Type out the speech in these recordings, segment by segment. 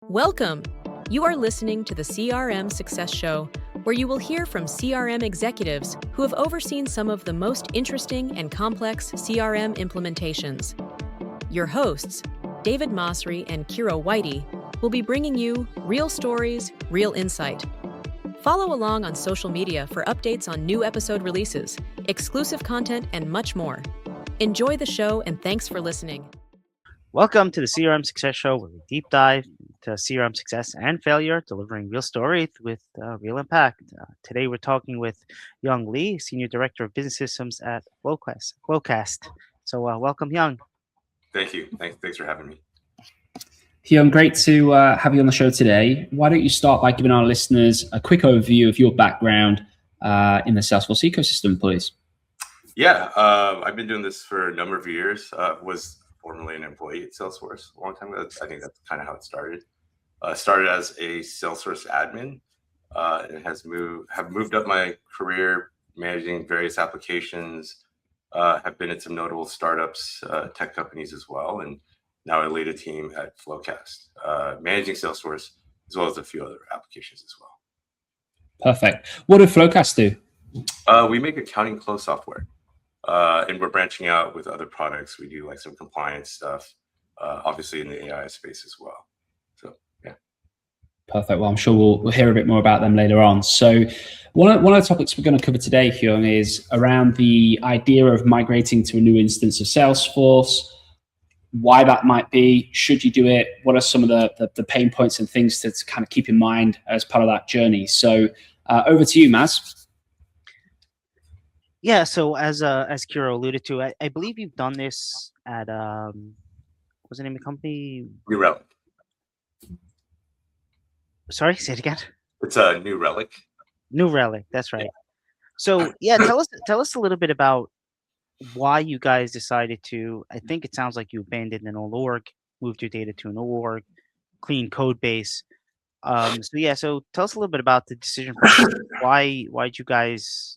Welcome! You are listening to the CRM Success Show, where you will hear from CRM executives who have overseen some of the most interesting and complex CRM implementations. Your hosts, David Masri and Kiro Whitey, will be bringing you real stories, real insight. Follow along on social media for updates on new episode releases, exclusive content, and much more. Enjoy the show and thanks for listening. Welcome to the CRM Success Show, where we deep dive into CRM success and failure, delivering real stories with real impact. Today, we're talking with Hyung Lee, Senior Director of Business Systems at FloQast. So, welcome, Hyung. Thank you. Thanks for having me. Hyung, great to have you on the show today. Why don't you start by giving our listeners a quick overview of your background in the Salesforce ecosystem, please? Yeah, I've been doing this for a number of years. Was formerly an employee at Salesforce a long time ago. I think that's kind of how it started. Started as a Salesforce admin and have moved up my career managing various applications. Have been at some notable startups, tech companies as well, and now I lead a team at FloQast, managing Salesforce as well as a few other applications as well. Perfect. What do FloQast do? We make accounting close software. And we're branching out with other products. We do like some compliance stuff, obviously in the AI space as well. So, yeah. Perfect. Well, I'm sure we'll hear a bit more about them later on. So one of the topics we're going to cover today, Hyung, is around the idea of migrating to a new instance of Salesforce, why that might be, should you do it, what are some of the pain points and things to kind of keep in mind as part of that journey. So over to you, Maz. Yeah, so as Kiro alluded to, I believe you've done this at what's the name of the company? New Relic. Sorry, say it again. It's a New Relic. New Relic, that's right. So yeah, tell us a little bit about why you guys decided to. I think it sounds like you abandoned an old org, moved your data to an old org, clean code base. So tell us a little bit about the decision process. Why'd you guys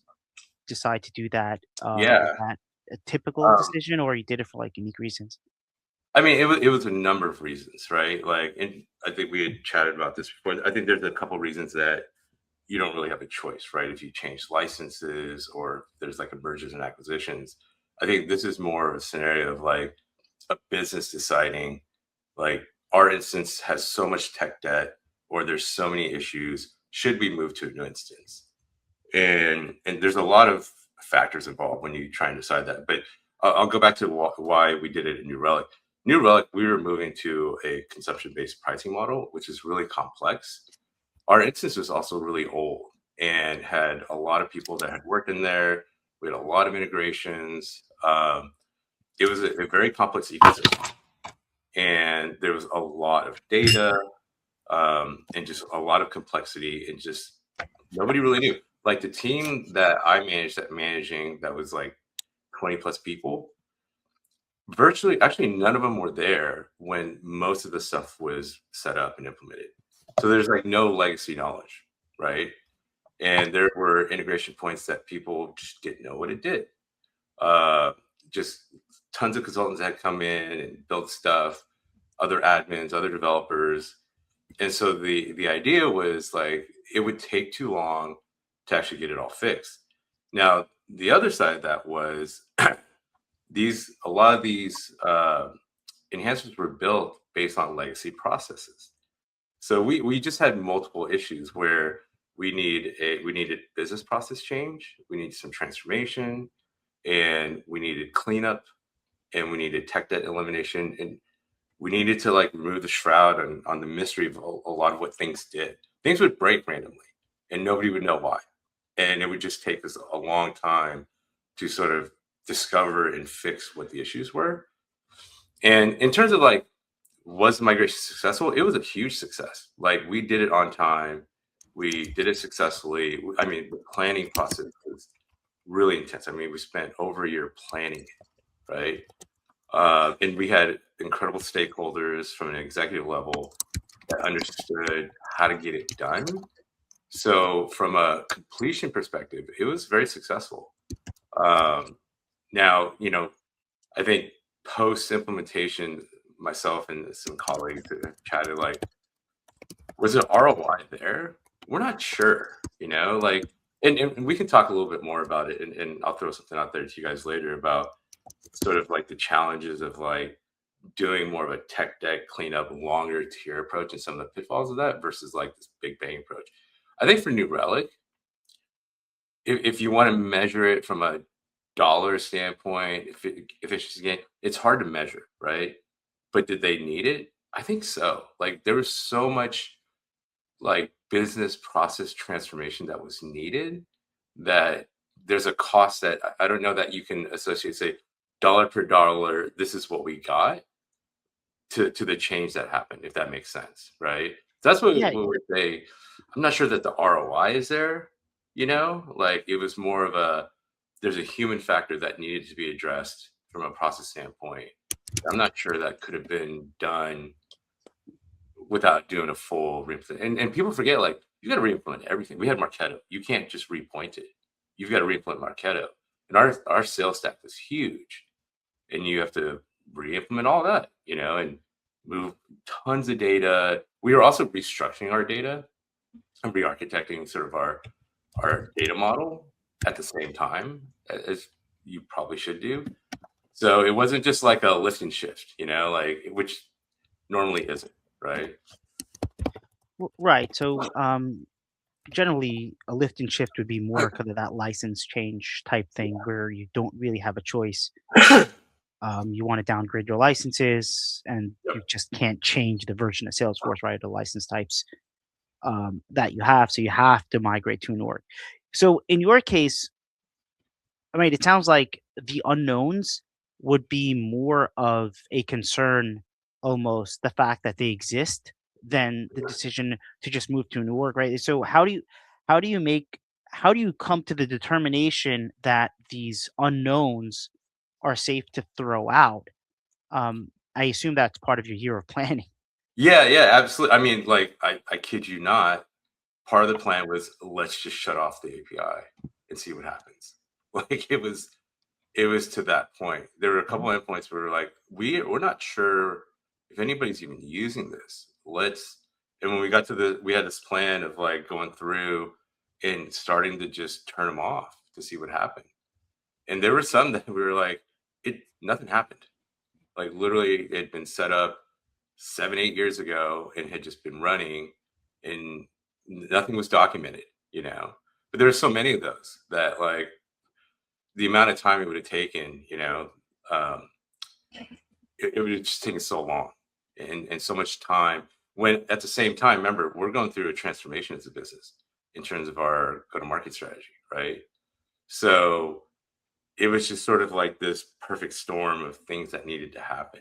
decide to do that? Was that a typical decision, or you did it for like unique reasons? I mean, it was a number of reasons, right? Like, and I think we had chatted about this before. I think there's a couple of reasons that you don't really have a choice, right? If you change licenses or there's like a mergers and acquisitions. I think this is more of a scenario of like a business deciding, like, our instance has so much tech debt, or there's so many issues. Should we move to a new instance? And there's a lot of factors involved when you try and decide that. But I'll go back to why we did it in New Relic. New Relic, we were moving to a consumption-based pricing model, which is really complex. Our instance was also really old and had a lot of people that had worked in there. We had a lot of integrations. It was a very complex ecosystem. And there was a lot of data and just a lot of complexity, and just nobody really knew. Like the team that I managed that was like 20 plus people, actually none of them were there when most of the stuff was set up and implemented. So there's like no legacy knowledge, right? And there were integration points that people just didn't know what it did. Just tons of consultants had come in and built stuff, other admins, other developers. And so the idea was like, it would take too long to actually get it all fixed. Now, the other side of that was a lot of these enhancements were built based on legacy processes. So we just had multiple issues where we needed business process change, we needed some transformation, and we needed cleanup, and we needed tech debt elimination, and we needed to like remove the shroud on the mystery of a lot of what things did. Things would break randomly, and nobody would know why. And it would just take us a long time to sort of discover and fix what the issues were. And in terms of like, was the migration successful? It was a huge success. Like, we did it on time. We did it successfully. I mean, the planning process was really intense. I mean, we spent over a year planning it, right? And we had incredible stakeholders from an executive level that understood how to get it done. So from a completion perspective, it was very successful. Now, I think post-implementation, myself and some colleagues have chatted, like, Was it ROI there? We're not sure, like, and we can talk a little bit more about it, and I'll throw something out there to you guys later about sort of like the challenges of like doing more of a tech debt cleanup, longer tier approach and some of the pitfalls of that versus like this big bang approach. I think for New Relic, if you want to measure it from a dollar standpoint, efficiency gain, it's hard to measure, right? But did they need it? I think so. Like there was so much like business process transformation that was needed that there's a cost that I don't know that you can associate, say, dollar per dollar, this is what we got to the change that happened, if that makes sense, right? That's what Yeah, we would say. I'm not sure that the ROI is there, like it was more of there's a human factor that needed to be addressed from a process standpoint. I'm not sure that could have been done without doing a full reimplement. And people forget, like, you got to reimplement everything. We had Marketo. You can't just repoint it. You've got to reimplement Marketo. And our sales stack was huge. And you have to re-implement all that, and move tons of data. We were also restructuring our data and re-architecting sort of our data model at the same time, as you probably should do. So it wasn't just like a lift and shift, like, which normally isn't, right? Right. So generally, a lift and shift would be more kind of that license change type thing where you don't really have a choice. You want to downgrade your licenses, and Yep. you just can't change the version of Salesforce, right? The license types that you have, so you have to migrate to an org. So in your case, I mean, it sounds like the unknowns would be more of a concern, almost the fact that they exist, than the decision to just move to a new org, right? So how do you make how do you come to the determination that these unknowns are safe to throw out? I assume that's part of your year of planning. Yeah, absolutely. I mean, like, I kid you not, part of the plan was let's just shut off the API and see what happens. Like it was to that point. There were a couple of endpoints where we were like, we're not sure if anybody's even using this. And when we got to we had this plan of like going through and starting to just turn them off to see what happened. And there were some that we were like, nothing happened. Like literally it had been set up 7-8 years ago and had just been running and nothing was documented, but there were so many of those that like the amount of time it would have taken, it would have just taken so long and so much time, when at the same time, remember, we're going through a transformation as a business in terms of our go-to-market strategy, right? So it was just sort of like this perfect storm of things that needed to happen.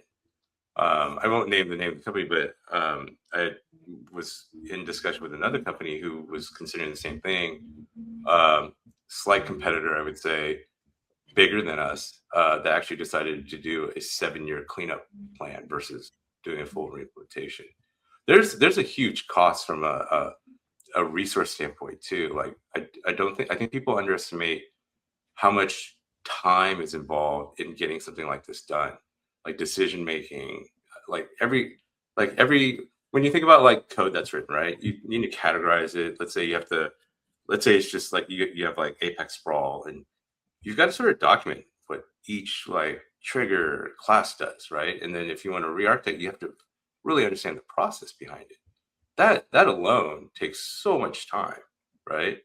I won't name the name of the company, but I was in discussion with another company who was considering the same thing. Slight competitor, I would say, bigger than us, that actually decided to do a 7-year cleanup plan versus doing a full reimplementation. There's a huge cost from a resource standpoint too. Like I think people underestimate how much time is involved in getting something like this done, like decision making, like every when you think about like code that's written, right, you need to categorize it. Let's say it's just like you have like Apex sprawl, and you've got to sort of document what each like trigger class does, right? And then if you want to re-architect, you have to really understand the process behind it. That alone takes so much time, right?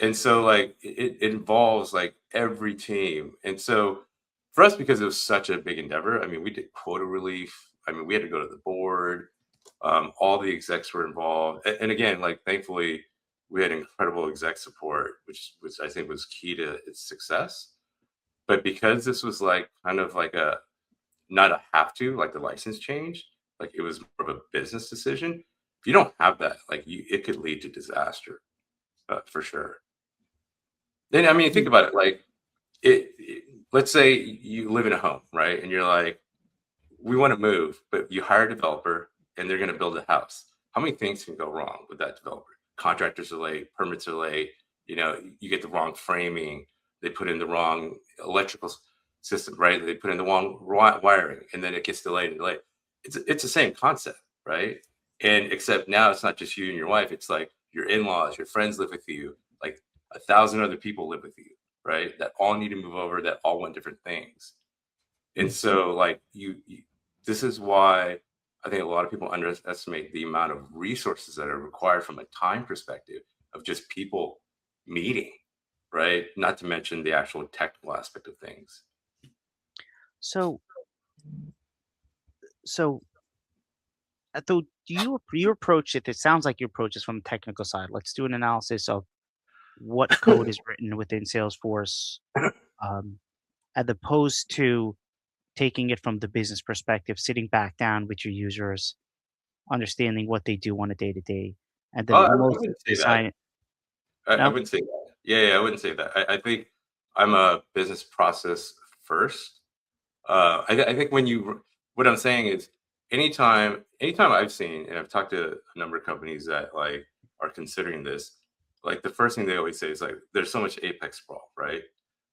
And so like it involves like every team. And so for us, because it was such a big endeavor, I mean, we did quota relief. I mean, we had to go to the board. All the execs were involved. And again, like thankfully, we had incredible exec support, which I think was key to its success. But because this was like kind of like not a have to, like the license change, like it was more of a business decision. If you don't have that, like it could lead to disaster, for sure. Then, I mean, think about it, like let's say you live in a home, right? And you're like, we want to move, but you hire a developer and they're going to build a house. How many things can go wrong with that developer? Contractors are late, permits are late, you get the wrong framing, they put in the wrong electrical system, right? They put in the wrong wiring, and then it gets delayed and delayed. It's the same concept, right? And except now it's not just you and your wife, it's like your in-laws, your friends live with you, like 1,000 other people live with you, right? That all need to move over, that all want different things. And so like this is why I think a lot of people underestimate the amount of resources that are required from a time perspective of just people meeting, right? Not to mention the actual technical aspect of things. So, so though, do you approach it? It sounds like you approach this from the technical side. Let's do an analysis of what code is written within Salesforce, um, as opposed to taking it from the business perspective, sitting back down with your users, understanding what they do on a day to day, and then Oh, I almost wouldn't say that. design. I No, wouldn't say that. Yeah, I wouldn't say that. I think I'm a business process first. I think what I'm saying is anytime I've seen, and I've talked to a number of companies that like are considering this, like the first thing they always say is like, there's so much apex sprawl, right?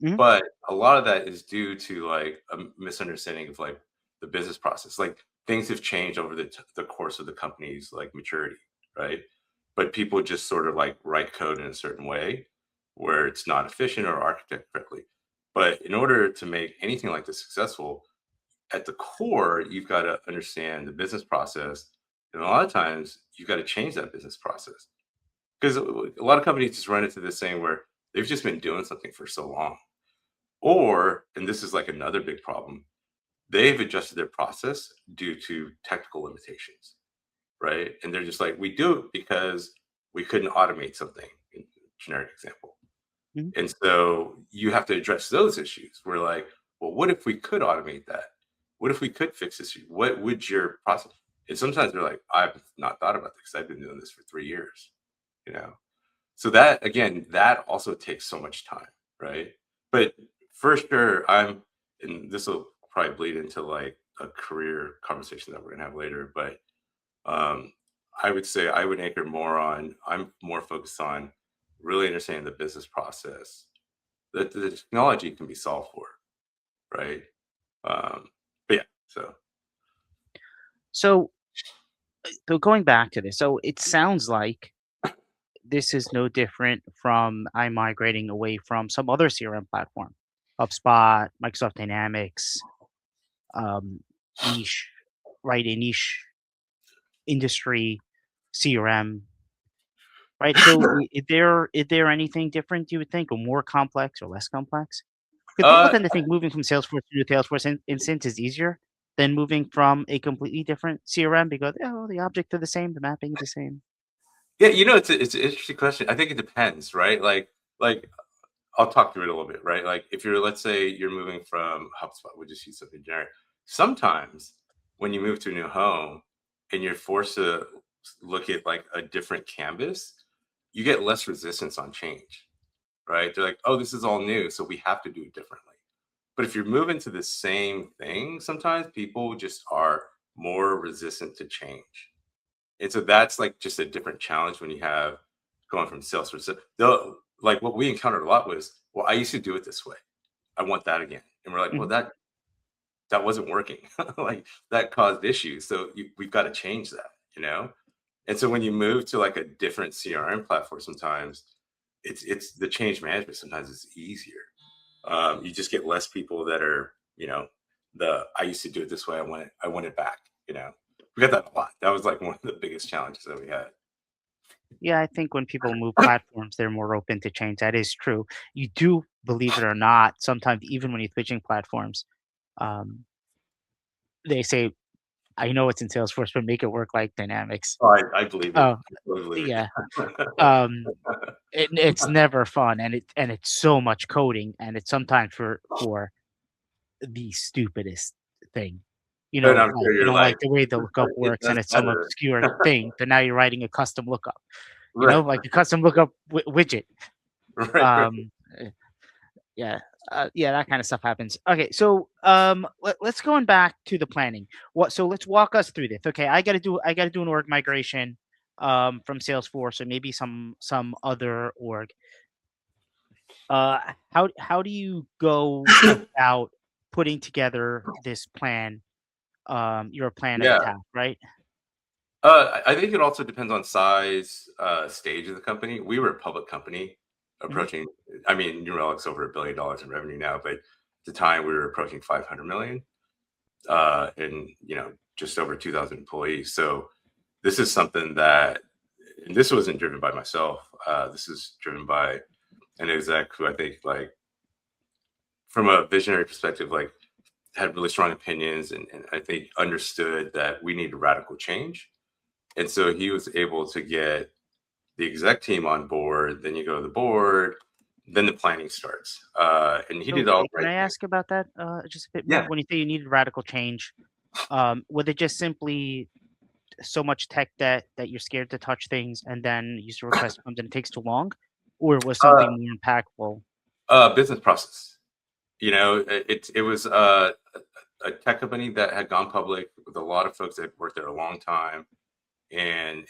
Mhm. But a lot of that is due to like a misunderstanding of like the business process. Like things have changed over the course of the company's like maturity, right? But people just sort of like write code in a certain way where it's not efficient or architect correctly. But in order to make anything like this successful, at the core, you've got to understand the business process. And a lot of times you've got to change that business process. Because a lot of companies just run into this thing where they've just been doing something for so long. Or, and this is like another big problem, they've adjusted their process due to technical limitations, right? And they're just like, we do it because we couldn't automate something, in generic example. Mhm. And so you have to address those issues. We're like, well, what if we could automate that? What if we could fix this issue? What would your process? And sometimes they're like, I've not thought about this. I've been doing this for 3 years, you know? So that again, that also takes so much time, right? But for sure, and this will probably bleed into like a career conversation that we're gonna have later. But um, I would say I would anchor more on. I'm more focused on really understanding the business process that the technology can be solved for, right? But yeah, so So, so going back to this, so it sounds like this is no different from I'm migrating away from some other CRM platform, HubSpot, Microsoft Dynamics, um, niche, right? A niche industry CRM, right? So, is there anything different you would think, or more complex or less complex? Because people uh, tend to think moving from Salesforce to a Salesforce instance is easier than moving from a completely different CRM because oh, the objects are the same, the mapping is the same. yeah, it's an interesting question. I think it depends, right? Like I'll talk through it a little bit, right? Like if you're, let's say you're moving from HubSpot, we'll just use something generic. Sometimes when you move to a new home and you're forced to look at like a different canvas, you get less resistance on change, right? They're like, oh, this is all new, so we have to do it differently. But if you're moving to the same thing, sometimes people just are more resistant to change. And so that's like just a different challenge when you have going from Salesforce. So like what we encountered a lot was, well, I used to do it this way. I want that again. And we're like, well, Mhm. that wasn't working. Like that caused issues. So we've got to change that, you know? And so when you move to like a different CRM platform, sometimes it's the change management sometimes is easier. You just get less people that are, I used to do it this way. I want it back, you know? We got that a lot. That was like one of the biggest challenges that we had. Yeah, I think when people move platforms, they're more open to change. That is true. You do, believe it or not, sometimes even when you're switching platforms, um, they say, "I know it's in Salesforce, but make it work like Dynamics." Oh, I believe it. Oh, I totally believe yeah. it. Um, it's never fun, and it's so much coding, and it's sometimes for the stupidest thing. And I'm Like sure you you're don't like, like the way the lookup it works, and does it's some better. obscure thing. But now you're writing a custom lookup. Right, Like the custom lookup widget. right. Um, eh, yeah, yeah, that kind of stuff happens. Okay, so let's going back to the planning. So let's walk us through this. Okay, I got to do an org migration from Salesforce or maybe some other org. How do you go about putting together this plan? Your plan of Yeah. attack, right? I think it also depends on size, stage of the company. We were a public company Mhm. approaching, I mean, New Relic's over $1 billion in revenue now, but at the time we were approaching 500 million, and, just over 2,000 employees. So this is something that, and this wasn't driven by myself. This is driven by an exec who I think, like, from a visionary perspective, like, had really strong opinions and I think understood that we need a radical change. And so he was able to get the exec team on board. Then you go to the board, then the planning starts. And he So did all the can right I things. ask about that just a bit more? Yeah. When you say you needed radical change, was it just simply so much tech debt that you're scared to touch things, and then user request comes and it takes too long, or was Uh, something more impactful? Business process. It was a tech company that had gone public with a lot of folks that had worked there a long time. And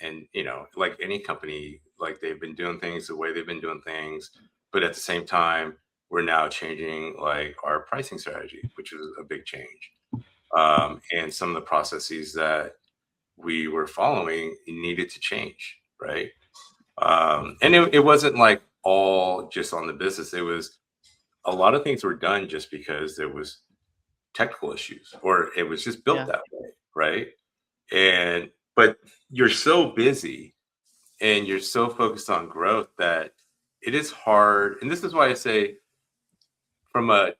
like any company, like they've been doing things the way they've been doing things, but at the same time we're now changing like our pricing strategy, which is a big change. And some of the processes that we were following needed to change, right? And it wasn't like all just on the business. It was a lot of things were done just because there was technical issues or it was just built Yeah. that way, right? And but you're so busy and you're so focused on growth that it is hard. And this is why I say, from a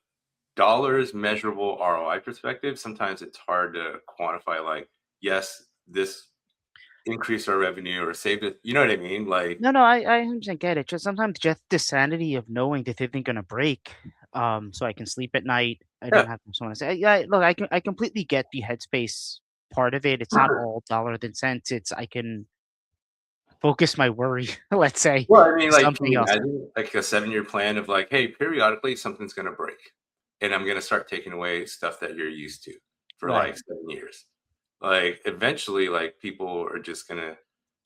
dollars measurable ROI perspective, sometimes it's hard to quantify, like, yes, this increased our revenue or saved it. You know what I mean? Like, No, no, I 100% get it. Just sometimes just the sanity of knowing that they think gonna break, so I can sleep at night. I yeah, don't have someone to say, yeah, look, I completely get the headspace part of it. It's not all dollar than cents. It's I can focus my worry, let's say, well, I mean, to like, can something you else. imagine like a 7-year plan of like, hey, periodically something's going to break and I'm going to start taking away stuff that you're used to for Right. like 7 years. Like, eventually, like, people are just going to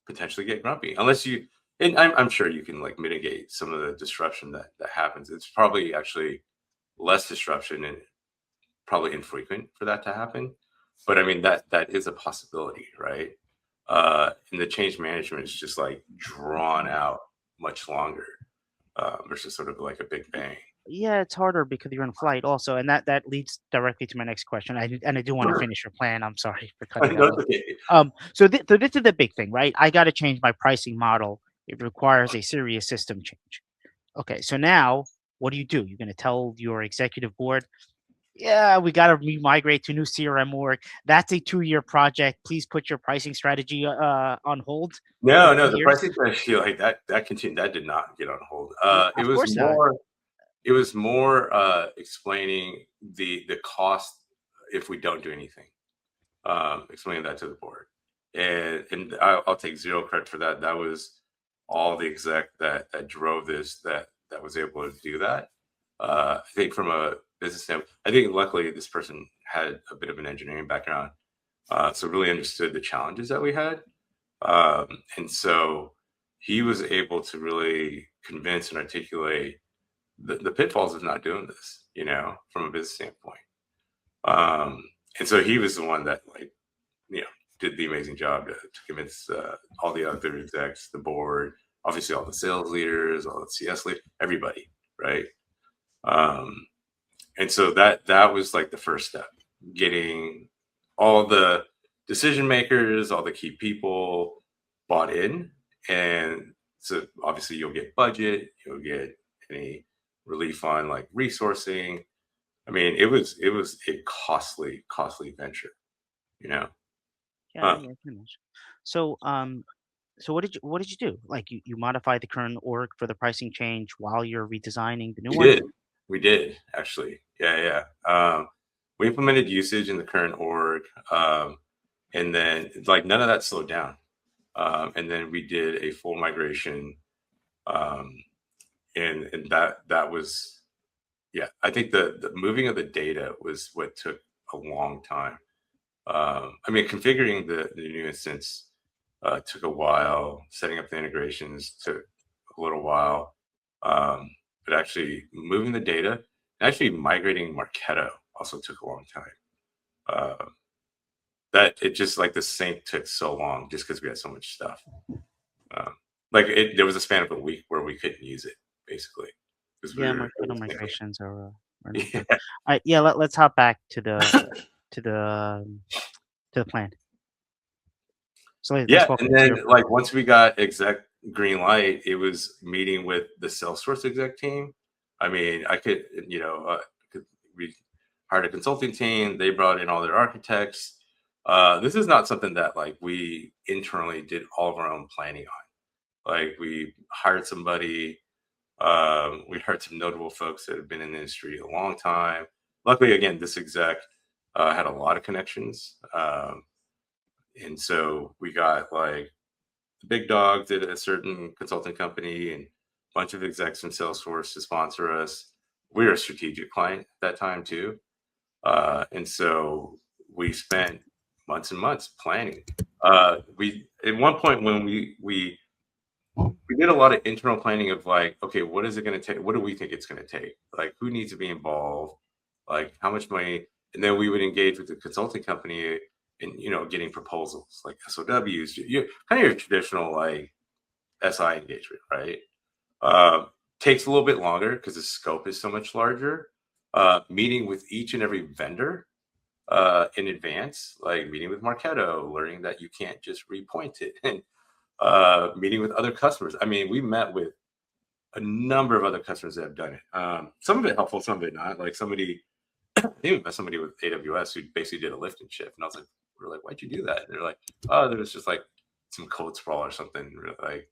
potentially get grumpy unless you, and I'm sure you can like mitigate some of the disruption that happens. It's probably actually less disruption and probably infrequent for that to happen. But I mean, that is a possibility, right? And the change management is just like drawn out much longer, versus sort of like a big bang. Yeah, it's harder because you're in flight also, and that leads directly to my next question. I do want to finish your plan. I'm sorry for cutting that No, off. it's okay. So this is the big thing, right? I got to change my pricing model. It requires a serious system change. Okay, so now what do? You're going to tell your executive board, yeah, we got to migrate to new CRM org. That's a 2-year project. Please put your pricing strategy on hold for No, two no, the years. pricing strategy like that continued. That did not get on hold. It Of was course not. more. It was more explaining the cost if we don't do anything. Explaining that to the board, and I'll take zero credit for that. That was all the exec that drove this, that was able to do that. I think from a business standpoint, I think luckily this person had a bit of an engineering background, so really understood the challenges that we had, and so he was able to really convince and articulate the pitfalls of not doing this, from a business standpoint. Um, and so he was the one that, like, you know, did the amazing job to convince all the other execs, the board, obviously all the sales leaders, all the CS leaders, everybody, right? Um, and so that was like the first step, getting all the decision makers, all the key people bought in, and so obviously you'll get budget, you'll get any relief on like resourcing. I mean, it was a costly venture, you know. Yeah, Uh, yeah, pretty much. So, so what did you do? Like you modify the current org for the pricing change while you're redesigning the new we one? did, we did actually, yeah, yeah. We implemented usage in the current org, and then like none of that slowed down. And then we did a full migration, um, and that was, yeah. I think the moving of the data was what took a long time. I mean, configuring the new instance took a while. Setting up the integrations took a little while. Um, but actually moving the data, actually migrating Marketo also took a long time. Uh, that it just like the sync took so long just because we had so much stuff. Like there was a span of a week where we couldn't use it basically. Yeah, migrations are not Yeah. good. All right, yeah, let's hop back to the to the plan. So let's walk and through then like once we got exec green light, it was meeting with the Salesforce exec team. I mean, I could, we hired a consulting team. They brought in all their architects. This is not something that like we internally did all of our own planning on. Like we hired somebody. We hired some notable folks that have been in the industry a long time. Luckily, again, this exec had a lot of connections. And so we got like the big dogs at a certain consulting company and a bunch of execs from Salesforce to sponsor us. We were a strategic client at that time too. And so we spent months and months planning. We at one point when we did a lot of internal planning of like, okay, what is it going to take? What do we think it's going to take? Like, who needs to be involved? Like, how much money? And then we would engage with the consulting company and getting proposals like SOWs, kind of your traditional like SI engagement, right? Takes a little bit longer because the scope is so much larger. Meeting with each and every vendor in advance, like meeting with Marketo, learning that you can't just repoint it, and meeting with other customers. I mean, we met with a number of other customers that have done it. Some of it helpful, some of it not. Like somebody, I think we met somebody with AWS who basically did a lift and shift, and I was like, we're like, why'd you do that? And they're like, oh, there was just like some code sprawl or something. Like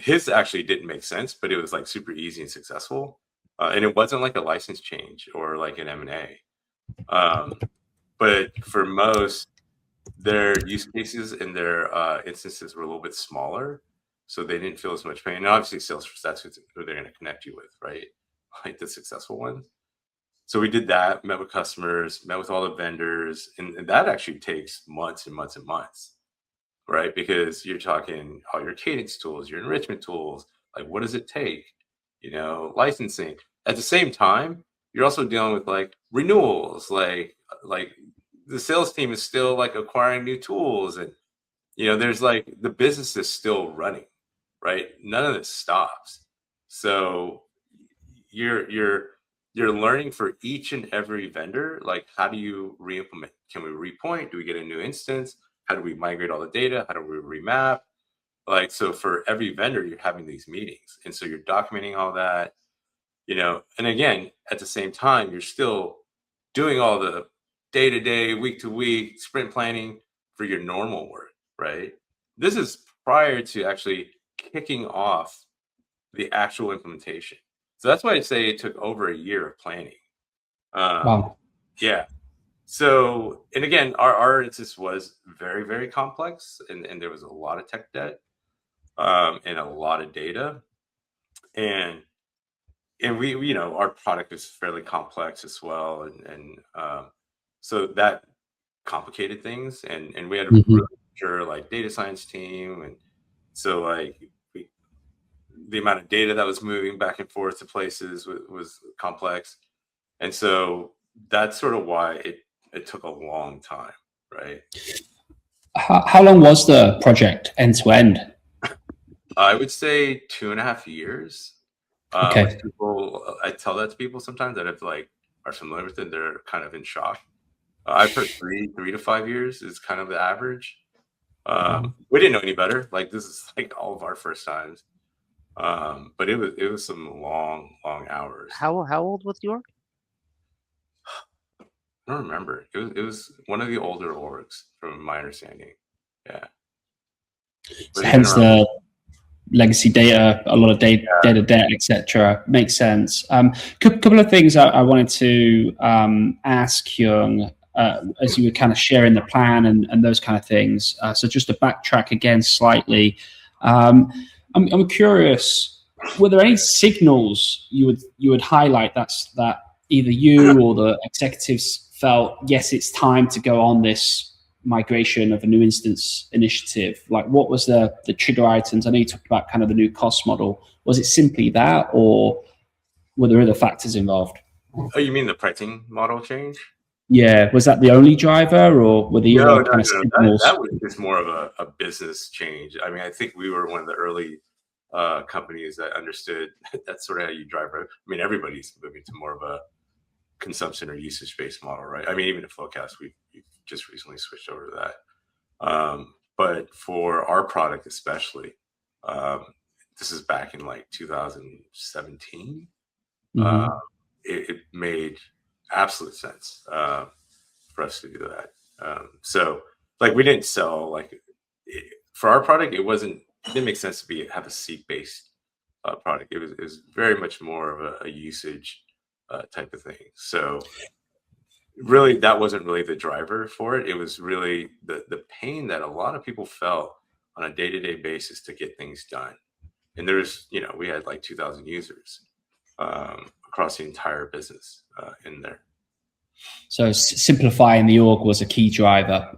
his actually didn't make sense, but it was like super easy and successful, and it wasn't like a license change or like an M&A. But for most, their use cases and their instances were a little bit smaller, so they didn't feel as much pain. And obviously, Salesforce, that's who they're going to connect you with, right? Like the successful ones. So we did that, met with customers, met with all the vendors, and that actually takes months and months and months, right? Because you're talking all your cadence tools, your enrichment tools, like what does it take? Licensing. At the same time, you're also dealing with like renewals, like the sales team is still like acquiring new tools, and there's like the business is still running, right? None of this stops. So you're learning for each and every vendor, like how do you re-implement? Can we repoint? Do we get a new instance? How do we migrate all the data? How do we remap? Like, so for every vendor, you're having these meetings. And so you're documenting all that, and again, at the same time, you're still doing all the day-to-day, week-to-week sprint planning for your normal work, right? This is prior to actually kicking off the actual implementation. So that's why I say it took over a year of planning. Wow. Yeah. So, and again, our instance was very, very complex, and there was a lot of tech debt and a lot of data. And we our product is fairly complex as well. And so that complicated things. And we had a really sure like data science team. And so like the amount of data that was moving back and forth to places was complex. And so that's sort of why it took a long time, right? How long was the project end to end? I would say 2.5 years. Okay. I tell that to people sometimes that are familiar with it, they're kind of in shock. I've heard 3 to 5 years is kind of the average. We didn't know any better. Like this is like all of our first times. But it was some long hours. How old was the org? I don't remember. It was one of the older orgs, from my understanding. Yeah. So hence the legacy data, a lot of data debt, etc. Makes sense. Couple of things I wanted to ask Hyung as you were kind of sharing the plan and those kind of things. So just to backtrack again slightly, I'm curious. Were there any signals you would highlight that either you or the executives felt, yes, it's time to go on this migration of a new instance initiative? Like, what was the trigger items? I know you talked about kind of the new cost model. Was it simply that, or were there other factors involved? Oh, you mean the pricing model change? Yeah, was that the only driver, or were the No, other no, kind of no. signals? That was just more of a business change. I mean, I think we were one of the early companies that understood that's sort of how you drive. I mean, everybody's moving to more of a consumption or usage based model, right? I mean, even at FloQast, we just recently switched over to that. But for our product, especially, um, this is back in like 2017. Uh, Mm-hmm. it made absolute sense for us to do that. So, like, we didn't sell for our product. It didn't make sense to have a seat based product. It was very much more of a usage type of thing. So really, that wasn't really the driver for it. It was really the pain that a lot of people felt on a day-to-day basis to get things done. And we had like 2,000 users across the entire business in there. So simplifying the org was a key driver.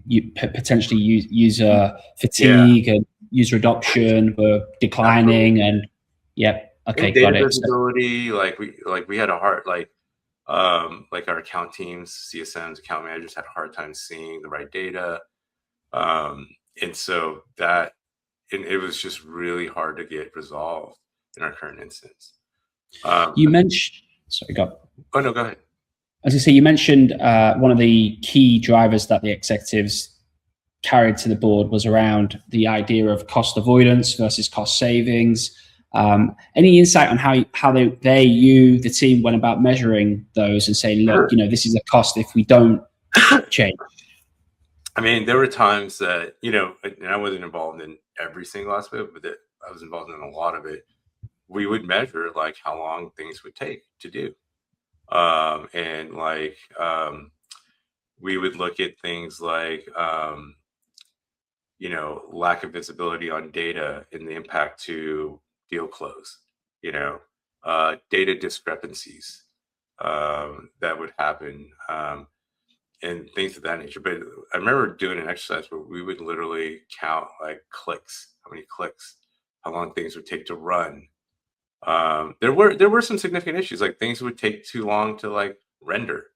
You potentially user Yeah, fatigue and user adoption were declining, absolutely. and yeah, okay, And data got it. So, visibility, we had a hard like our account teams, CSMs, account managers had a hard time seeing the right data. And so it was just really hard to get resolved in our current instance. you mentioned, sorry, go. Oh no, go ahead. As I say, you mentioned one of the key drivers that the executives carried to the board was around the idea of cost avoidance versus cost savings. Any insight on how you, the team, went about measuring those and saying, look, this is a cost if we don't change? I mean, there were times that, and I wasn't involved in every single aspect, but that I was involved in a lot of it. We would measure like how long things would take to do. And we would look at things like, lack of visibility on data and the impact to deal close, data discrepancies that would happen, and things of that nature. But I remember doing an exercise where we would literally count like clicks, how many clicks, how long things would take to run. There were some significant issues, like things would take too long to like render,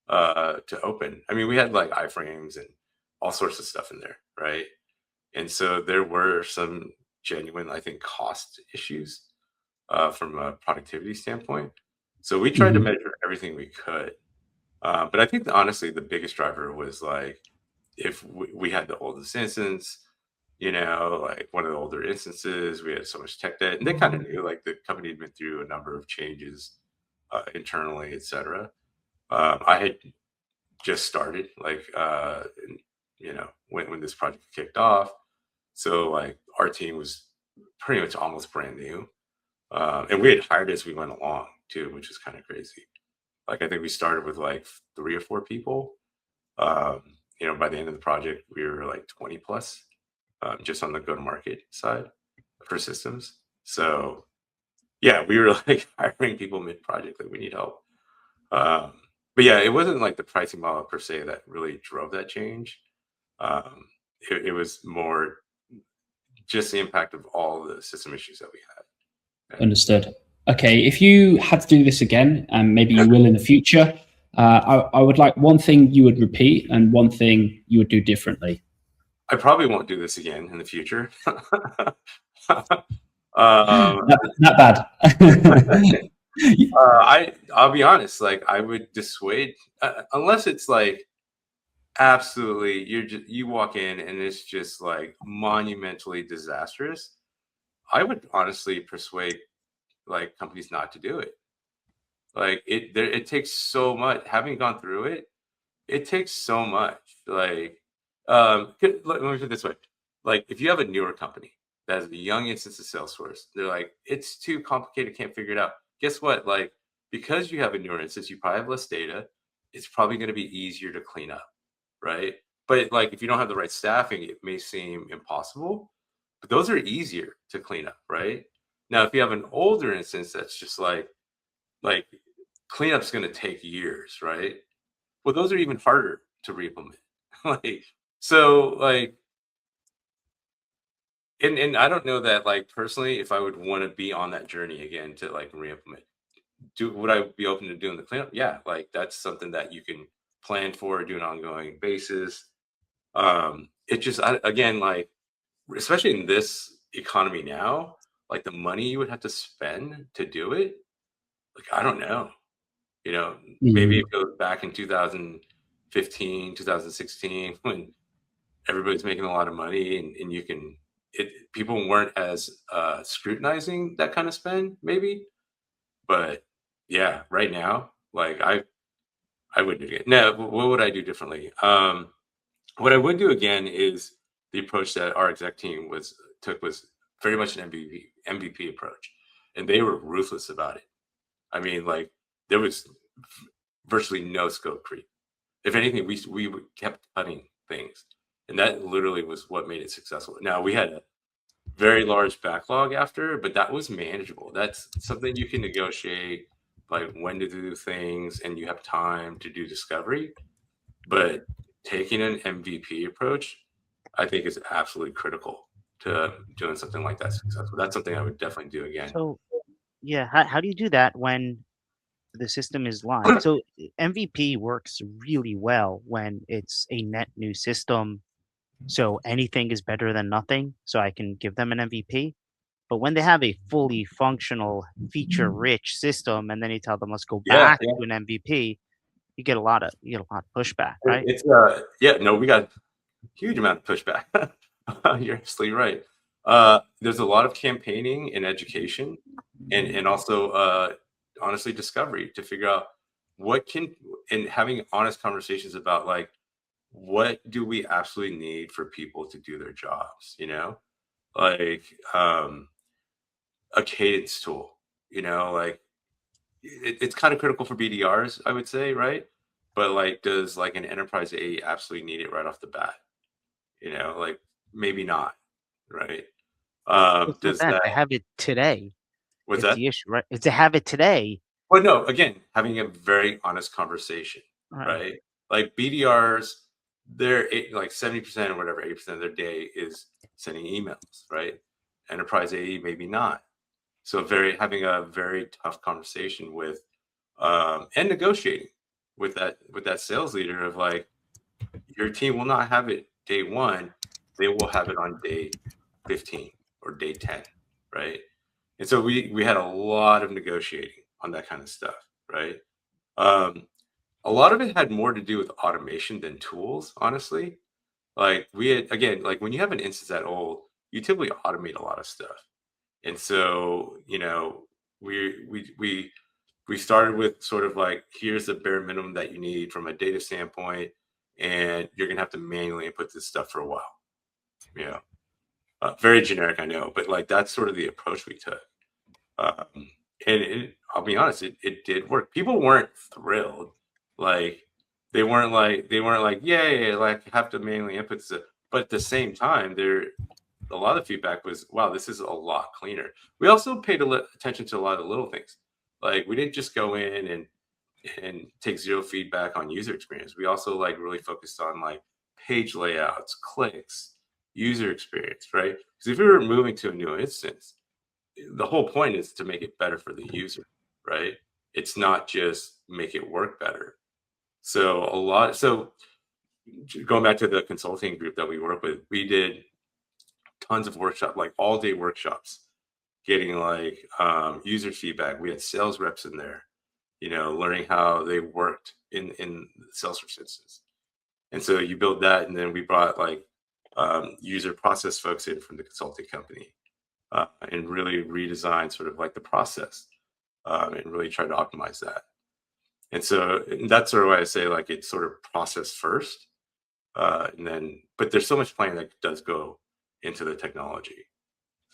to open. I mean, we had like iframes and all sorts of stuff in there, right? And so there were some genuine, I think, cost issues from a productivity standpoint. So we tried to measure everything we could. But I think honestly, the biggest driver was like if we had the oldest instance, like one of the older instances, we had so much tech debt, and they kind of knew like the company had been through a number of changes internally, et cetera. I had just started, when this project kicked off. So like our team was pretty much almost brand new. And we had hired as we went along too, which is kind of crazy. Like I think we started with like 3 or 4 people. By the end of the project, we were like 20 plus, just on the go-to-market side for systems. So yeah, we were like hiring people mid-project, like we need help. But yeah, it wasn't like the pricing model per se that really drove that change. It was more just the impact of all the system issues that we had. Understood. Okay, if you had to do this again, and maybe you will in the future, I would like one thing you would repeat and one thing you would do differently. I probably won't do this again in the future. Not bad. I'll be honest, like I would dissuade, unless it's like absolutely you walk in and it's just like monumentally disastrous. I would honestly persuade like companies not to do it. Like it takes so much. Having gone through it, it takes so much. Like, let me put it this way: like if you have a newer company that has a young instance of Salesforce, they're like, it's too complicated, can't figure it out. Guess what? Like, because you have a newer instance, you probably have less data. It's probably going to be easier to clean up, right? But like, if you don't have the right staffing, it may seem impossible. But those are easier to clean up, right? Now, if you have an older instance that's just like cleanup's going to take years, right? Well, those are even harder to re-implement. like, so like, and I don't know that like personally, if I would want to be on that journey again to like re-implement. would I be open to doing the cleanup? Yeah, like that's something that you can plan for, do an ongoing basis. It just again, like especially in this economy now, like the money you would have to spend to do it, like I don't know. You know, maybe it goes back in 2015, 2016 when everybody's making a lot of money and you can people weren't as scrutinizing that kind of spend, maybe. But yeah, right now, like I wouldn't do it. No, what would I do differently? What I would do again is the approach that our exec team took was very much an MVP approach, and they were ruthless about it. I mean, like there was virtually no scope creep. If anything, we kept cutting things, and that literally was what made it successful. Now we had a very large backlog after, but that was manageable. That's something you can negotiate, like when to do things, and you have time to do discovery. But taking an MVP approach, I think, is absolutely critical to doing something like that successful. That's something I would definitely do again. So yeah, how do you do that when the system is live? So MVP works really well when it's a net new system. So anything is better than nothing. So I can give them an MVP. But when they have a fully functional, feature-rich system, and then you tell them let's go Yeah, back to an MVP, you get a lot of pushback, right? it's yeah, no, we got huge amount of pushback. You're absolutely right. There's a lot of campaigning and education, and also honestly discovery to figure out what can and having honest conversations about like what do we absolutely need for people to do their jobs. You know, like a cadence tool. You know, like it's kind of critical for BDRs, I would say, right? But like, does like an enterprise A absolutely need it right off the bat? You know, like maybe not, right? It's not Does that. that They have it today. what's It's that? the issue, right? It's to have it today. Well, no, again, having a very honest conversation, Right. right? Like BDRs, they're like 70% or whatever, 80% of their day is sending emails, right? Enterprise AE, maybe not. So having a very tough conversation with and negotiating with that sales leader of like your team will not have it day one, they will have it on day 15 or day 10, right? And so we had a lot of negotiating on that kind of stuff, right? Um, a lot of it had more to do with automation than tools, honestly. Like we had again, like when you have an instance that old, you typically automate a lot of stuff. And so, you know, we started with sort of like here's the bare minimum that you need from a data standpoint, and you're gonna have to manually input this stuff for a while. You know, very generic, I know, but like that's sort of the approach we took. Um, and I'll be honest, it did work. People weren't thrilled, like they weren't like yay, like have to manually input this. But at the same time, a lot of feedback was, wow, this is a lot cleaner. We also paid attention to a lot of little things. Like we didn't just go in and take zero feedback on user experience. We also like really focused on like page layouts, clicks, user experience, right? Because if we were moving to a new instance, the whole point is to make it better for the user, right? It's not just make it work better. So going back to the consulting group that we work with, we did tons of workshops, like all day workshops, getting like user feedback. We had sales reps in there, you know, learning how they worked in the Salesforce instance. And so you build that, and then we brought like user process folks in from the consulting company and really redesigned sort of like the process and really try to optimize that. And so that's sort of why I say like it's sort of process first, and then but there's so much planning that does go into the technology.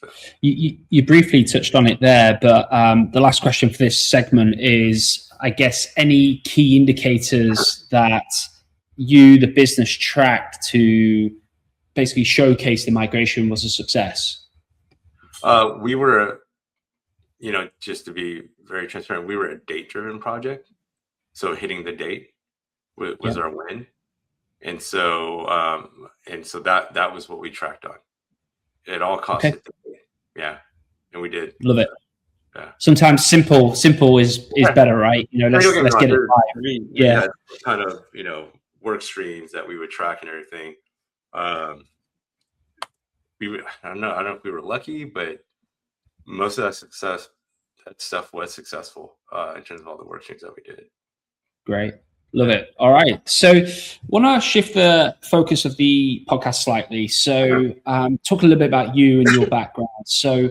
So. You briefly touched on it there, but the last question for this segment is, I guess, any key indicators that you, the business, tracked to basically showcase the migration was a success? We were, you know, just to be very transparent, we were a date-driven project. So hitting the date was our win. And so that was what we tracked on. It all cost. Okay. Yeah. And we did. Love it. Yeah. Sometimes simple is better, right? You know, let's get it live. We had a ton of, you know, work streams that we would track and everything. I don't know if we were lucky, but most of that stuff was successful in terms of all the work streams that we did. Great. Love it. All right. So want to shift the focus of the podcast slightly. So talk a little bit about you and your background. So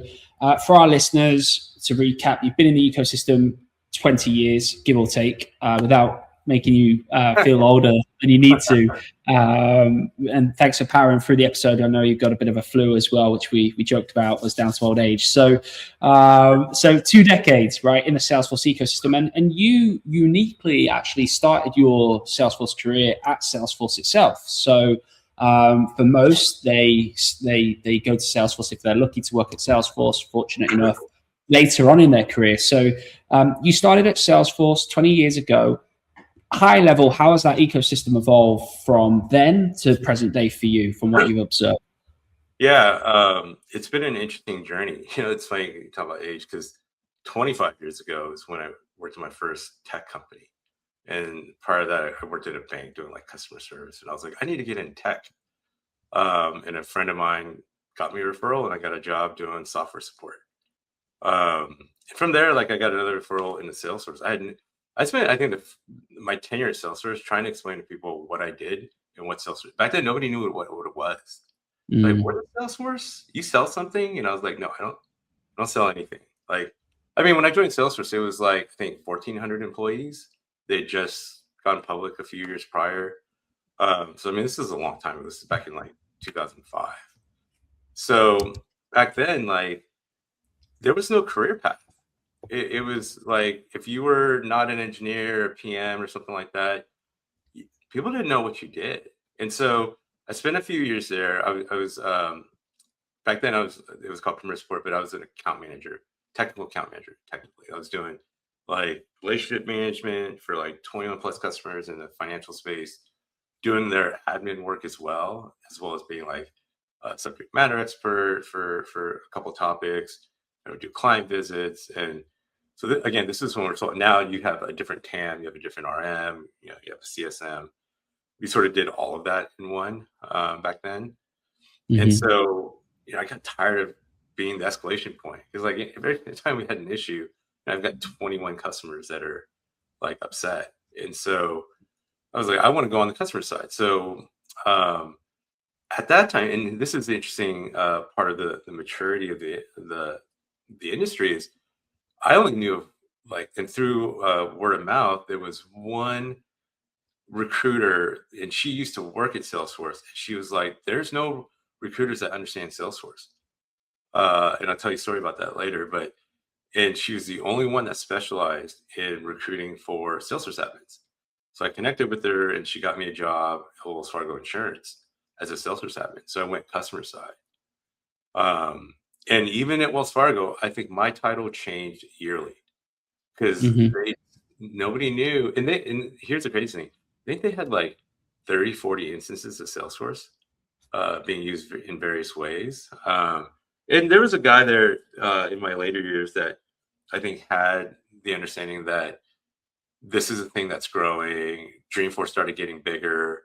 for our listeners, to recap, you've been in the ecosystem 20 years, give or take, without making you feel older than you need to. And thanks for powering through the episode. I know you've got a bit of a flu as well, which we joked about was down to old age. So 2 decades, right, in the Salesforce ecosystem. And you uniquely actually started your Salesforce career at Salesforce itself. So for most, they go to Salesforce if they're lucky to work at Salesforce, fortunate enough, later on in their career. So you started at Salesforce 20 years ago. High level, how has that ecosystem evolved from then to present day for you, from what you've observed? Yeah, it's been an interesting journey. You know, it's funny you talk about age, because 25 years ago is when I worked in my first tech company. And prior to that, I worked at a bank doing like customer service. And I was like, I need to get in tech. And a friend of mine got me a referral, and I got a job doing software support. From there, like, I got another referral in the Salesforce. I spent, I think, my tenure at Salesforce trying to explain to people what I did and what Salesforce. Back then, nobody knew what it was. Like, what is Salesforce? You sell something? And I was like, no, I don't sell anything. Like, I mean, when I joined Salesforce, it was like, I think 1,400 employees. They'd just gone public a few years prior. So I mean, this is a long time. This is back in like 2005. So back then, like, there was no career path. It was like, if you were not an engineer or PM or something like that, people didn't know what you did. And so I spent a few years there. I was back then, it was called Premier Support, but I was an account manager, technical account manager. Technically, I was doing like relationship management for like 21 plus customers in the financial space, doing their admin work as well as being like a subject matter expert for a couple topics. I would do client visits. And so again, this is when we're talking. Now you have a different TAM, you have a different RM, you have a CSM. We sort of did all of that in one back then. And so, I got tired of being the escalation point, because like every time we had an issue, I've got 21 customers that are like upset. And so I was like, I want to go on the customer side. So at that time, and this is the interesting part of the maturity of the industry, is I only knew of, like, and through word of mouth, there was one recruiter, and she used to work at Salesforce. And she was like, there's no recruiters that understand Salesforce. And I'll tell you a story about that later. And she was the only one that specialized in recruiting for Salesforce admins. So I connected with her, and she got me a job at Wells Fargo Insurance as a Salesforce admin. So I went customer side. And even at Wells Fargo, I think my title changed yearly, because nobody knew. And here's the crazy thing. I think they had like 30, 40 instances of Salesforce being used in various ways. And there was a guy there in my later years that I think had the understanding that this is a thing that's growing. Dreamforce started getting bigger,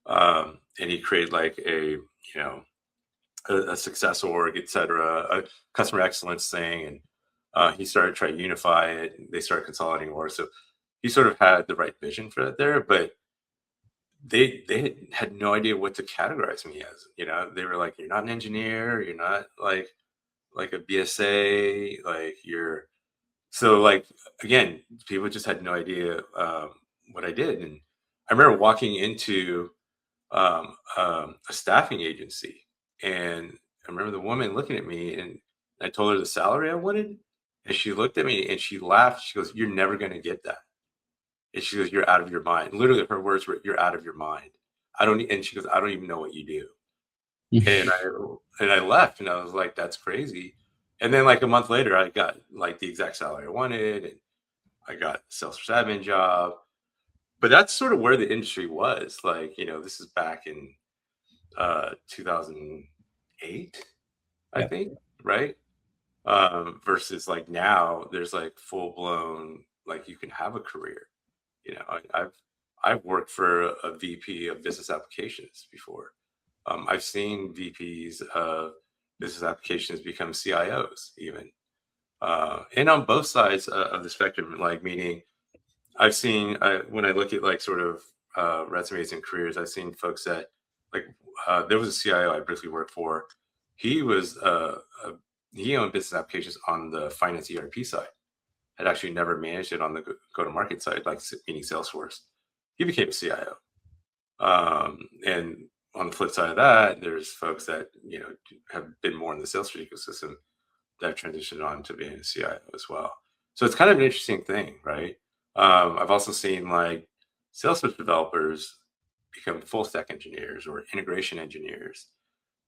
and he created like a success org, et cetera, a customer excellence thing, and he started trying to unify it. And they started consolidating orgs. So he sort of had the right vision for that there, but they had no idea what to categorize me as. They were like, you're not an engineer, you're not like a BSA, like you're. So like, again, people just had no idea what I did. And I remember walking into a staffing agency, and I remember the woman looking at me, and I told her the salary I wanted, and she looked at me and she laughed. She goes, "You're never going to get that." And she goes, "You're out of your mind." Literally, her words were, "You're out of your mind." And she goes, "I don't even know what you do." And I left, and I was like, "That's crazy." And then like a month later, I got like the exact salary I wanted, and I got a Salesforce admin job. But that's sort of where the industry was. Like, this is back in 2008, I think, right? versus like now there's like full blown, like you can have a career. You know, I've worked for a VP of business applications before. I've seen VPs of business applications become CIOs even, and on both sides of the spectrum. Like meaning, I've seen when I look at like sort of resumes and careers, I've seen folks that like there was a CIO I briefly worked for. He was he owned business applications on the finance ERP side. Had actually never managed it on the go-to-market side, like meaning Salesforce. He became a CIO. And on the flip side of that, there's folks that have been more in the Salesforce ecosystem that transitioned on to being a CIO as well. So it's kind of an interesting thing, right? I've also seen like Salesforce developers become full stack engineers or integration engineers.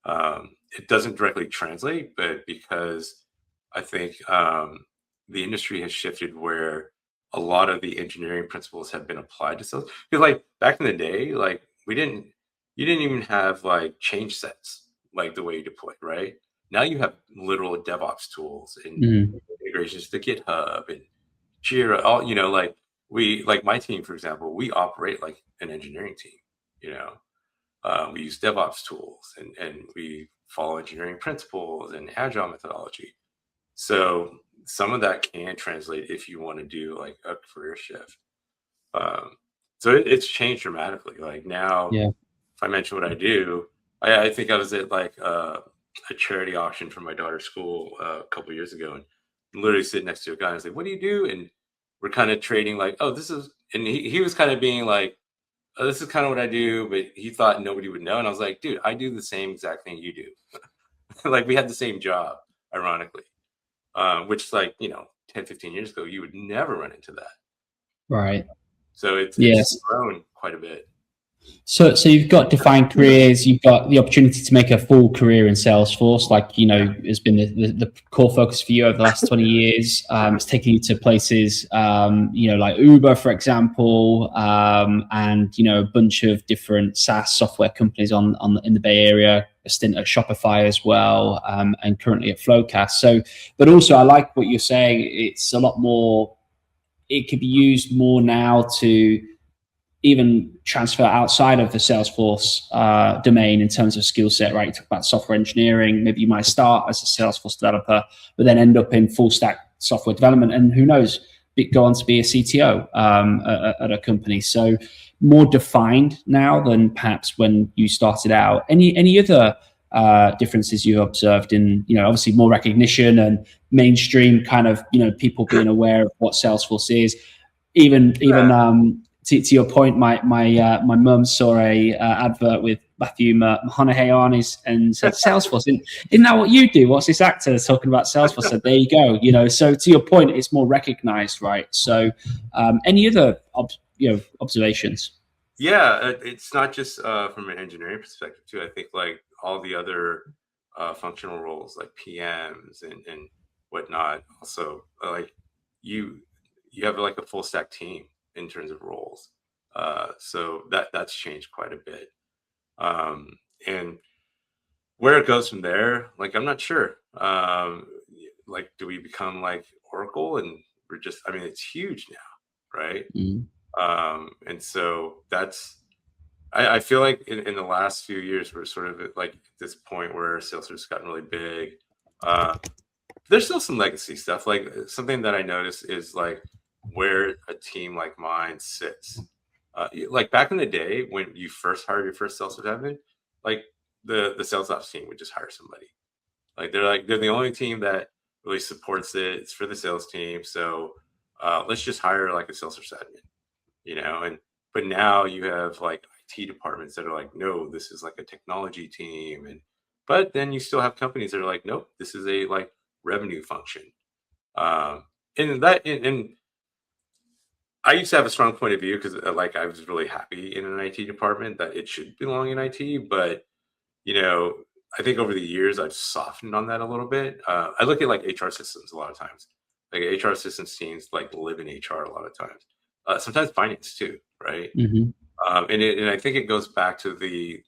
It doesn't directly translate, but because I think the industry has shifted where a lot of the engineering principles have been applied to sales. Because like back in the day, like you didn't even have like change sets like the way you deploy, right? Now you have literal DevOps tools and integrations to GitHub and Jira. All like like my team, for example, we operate like an engineering team. You know, we use DevOps tools and we follow engineering principles and agile methodology. So some of that can translate if you want to do like a career shift. So it's changed dramatically. Like now, Yeah. if I mention what I do, I think I was at like a charity auction for my daughter's school a couple of years ago, and literally sitting next to a guy. And I was like, "What do you do?" And we're kind of trading like, "Oh, this is," and he was kind of being like, "Oh, this is kind of what I do," but he thought nobody would know. And I was like, "Dude, I do the same exact thing you do." Like we had the same job, ironically, which like 10, 15 years ago, you would never run into that. Right. So it's Yes. grown quite a bit. So you've got defined careers, you've got the opportunity to make a full career in Salesforce, like, has been the core focus for you over the last 20 years. It's taken you to places, like Uber, for example, and, a bunch of different SaaS software companies in the Bay Area, a stint at Shopify as well, and currently at FloQast. So, but also I like what you're saying. It's a lot more, it could be used more now to even transfer outside of the Salesforce domain in terms of skill set, right? You talk about software engineering. Maybe you might start as a Salesforce developer, but then end up in full stack software development. And who knows, go on to be a CTO at a company. So more defined now than perhaps when you started out. Any other differences you observed in, obviously more recognition and mainstream kind of, people being aware of what Salesforce is, even to your point, my mum saw a advert with Matthew McConaughey on and said, "Salesforce, isn't that what you do? What's this actor talking about Salesforce?" So there you go. So to your point, it's more recognized, right? So any other observations? Yeah, it's not just from an engineering perspective too. I think like all the other functional roles like PMs and whatnot. Also, like you have like a full stack team in terms of roles. So that's changed quite a bit. And where it goes from there, like I'm not sure. Like, do we become like Oracle and we're just? I mean, it's huge now, right? And so I feel like in the last few years we're sort of at like this point where Salesforce has gotten really big. There's still some legacy stuff. Like something that I noticed is like where a team like mine sits. Like back in the day when you first hired your first Salesforce admin, like the sales ops team would just hire somebody. Like they're the only team that really supports it. It's for the sales team. So let's just hire like a Salesforce admin, but now you have like IT departments that are like, no, this is like a technology team. But then you still have companies that are like, nope, this is a like revenue function. And I used to have a strong point of view because like I was really happy in an IT department that it should belong in IT. But, I think over the years I've softened on that a little bit. I look at like HR systems a lot of times. Like HR systems teams like live in HR a lot of times. Sometimes finance too, right? And I think it goes back to the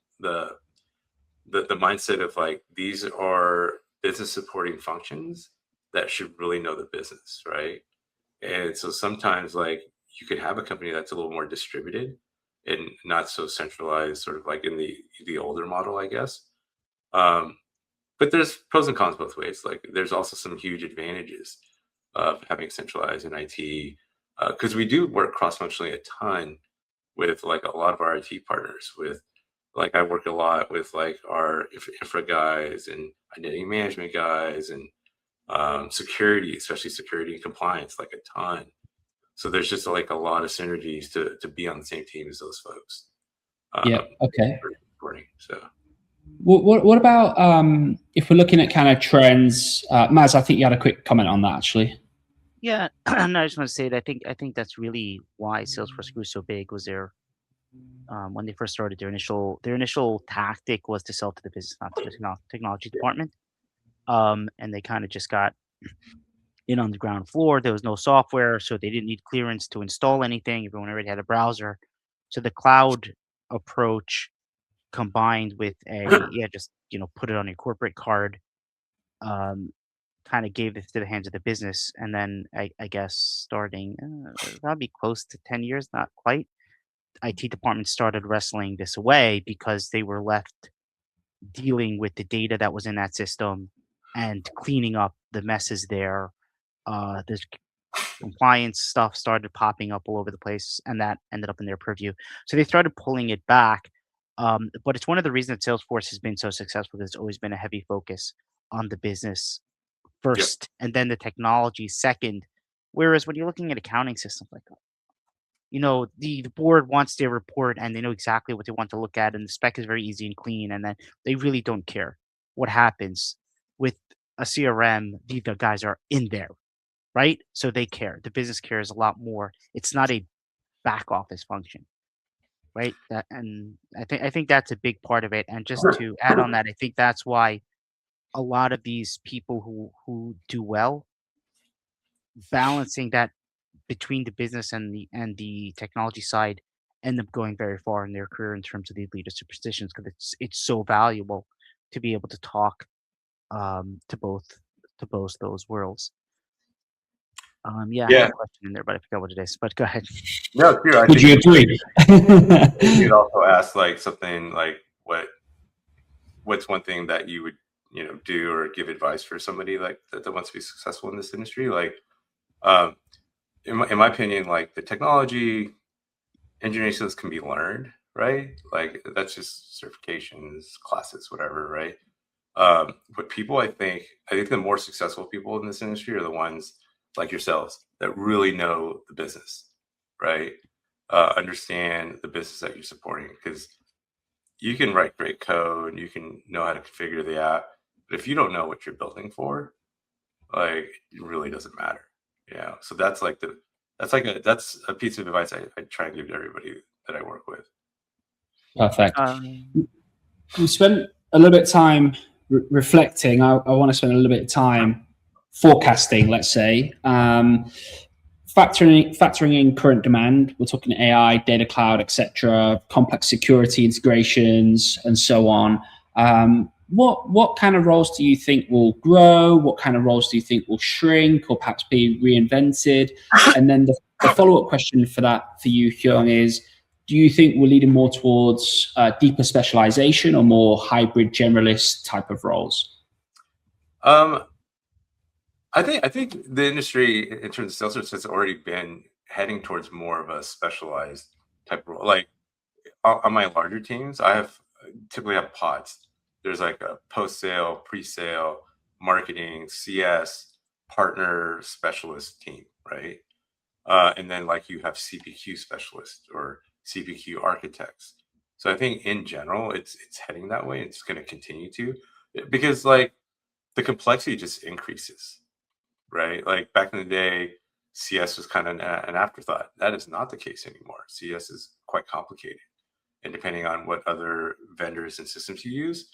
mindset of like these are business supporting functions that should really know the business, right? And so sometimes like you could have a company that's a little more distributed and not so centralized, sort of like in the older model, I guess. Um, but there's pros and cons both ways. Like there's also some huge advantages of having centralized in IT because we do work cross-functionally a ton with like a lot of our IT partners. With like I work a lot with like our infra guys and identity management guys and security, especially security and compliance, like a ton. So there's just like a lot of synergies to be on the same team as those folks. Yeah. Okay. Reporting. So What about if we're looking at kind of trends? Maz, I think you had a quick comment on that actually. Yeah, no, I just want to say that I think that's really why Salesforce grew so big. Was their when they first started, their initial tactic was to sell to the business, not to the technology department. And they kind of just got in on the ground floor. There was no software, so they didn't need clearance to install anything. Everyone already had a browser. So the cloud approach combined with just put it on your corporate card, um, kind of gave this to the hands of the business. And then I guess starting probably close to 10 years, not quite, IT departments started wrestling this away because they were left dealing with the data that was in that system and cleaning up the messes there. There's compliance stuff started popping up all over the place, and that ended up in their purview. So they started pulling it back. But it's one of the reasons that Salesforce has been so successful. There's always been a heavy focus on the business yep. first, and then the technology second. Whereas when you're looking at accounting systems like that, the board wants their report and they know exactly what they want to look at, and the spec is very easy and clean, and then they really don't care what happens with a CRM. The guys are in there, right? So they care. The business cares a lot more. It's not a back office function, right? And I think that's a big part of it. And just to add on that, I think that's why a lot of these people who do well balancing that between the business and the technology side end up going very far in their career in terms of the leadership positions, because it's so valuable to be able to talk to both those worlds. Yeah, I had a question in there, but I forgot what it is. But go ahead. No, true. I Would you agree? You'd also ask like something like what's one thing that you would do or give advice for somebody like that wants to be successful in this industry? Like in my opinion, like the technology engineering skills can be learned, right? Like that's just certifications, classes, whatever, right? But people, I think the more successful people in this industry are the ones like yourselves that really know the business, right? Understand the business that you're supporting, because you can write great code, you can know how to configure the app, but if you don't know what you're building for, like it really doesn't matter. Yeah. So that's a piece of advice I try and give to everybody that I work with. Perfect. We spent a little bit of time reflecting. I want to spend a little bit of time forecasting, let's say, factoring in current demand. We're talking AI, data cloud, etc., complex security integrations, and so on. What kind of roles do you think will grow? What kind of roles do you think will shrink or perhaps be reinvented? And then the follow-up question for you, Hyung, is, do you think we're leading more towards deeper specialization or more hybrid generalist type of roles? I think the industry in terms of Salesforce has already been heading towards more of a specialized type role. Like on my larger teams, I typically have pods. There's like a post-sale, pre-sale, marketing, CS, partner specialist team, right? And then like you have CPQ specialists or CPQ architects. So I think in general, it's heading that way. It's going to continue to, because like the complexity just increases, right? Like back in the day, CS was kind of an afterthought. That is not the case anymore. CS is quite complicated. And depending on what other vendors and systems you use,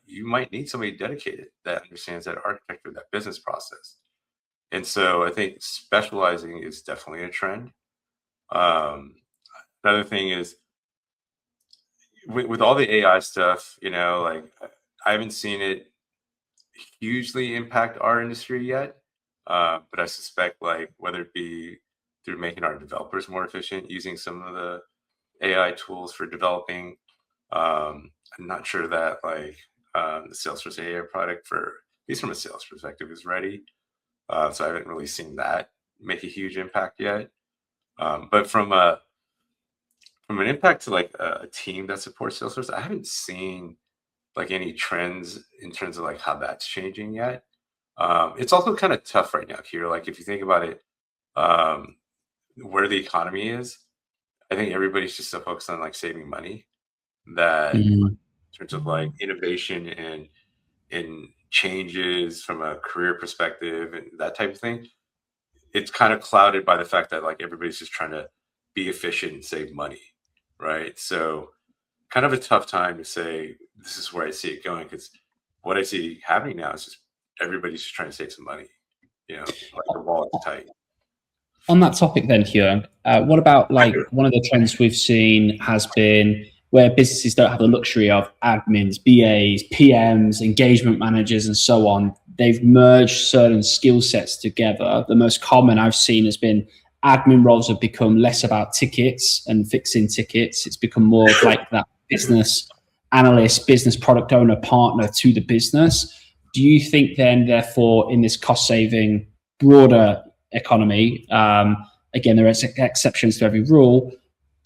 you might need somebody dedicated that understands that architecture, that business process. And so I think specializing is definitely a trend. Another thing is with all the AI stuff, like I haven't seen it hugely impact our industry yet. But I suspect, like, whether it be through making our developers more efficient, using some of the AI tools for developing. I'm not sure that like the Salesforce AI product, for at least from a sales perspective, is ready. So I haven't really seen that make a huge impact yet. But from an impact to like a team that supports Salesforce, I haven't seen like any trends in terms of like how that's changing yet. It's also kind of tough right now here. Like if you think about it, um, where the economy is, I think everybody's just so focused on like saving money that Mm. in terms of like innovation and changes from a career perspective and that type of thing, it's kind of clouded by the fact that like everybody's just trying to be efficient and save money, right? So kind of a tough time to say this is where I see it going, because what I see happening now is just everybody's just trying to save some money, like the wallet's tight. On that topic then, Hyung, what about like one of the trends we've seen has been where businesses don't have the luxury of admins, BAs, PMs, engagement managers, and so on. They've merged certain skill sets together. The most common I've seen has been admin roles have become less about tickets and fixing tickets. It's become more of like that business analyst, business product owner, partner to the business. Do you think then, therefore, in this cost saving broader economy, again, there are exceptions to every rule,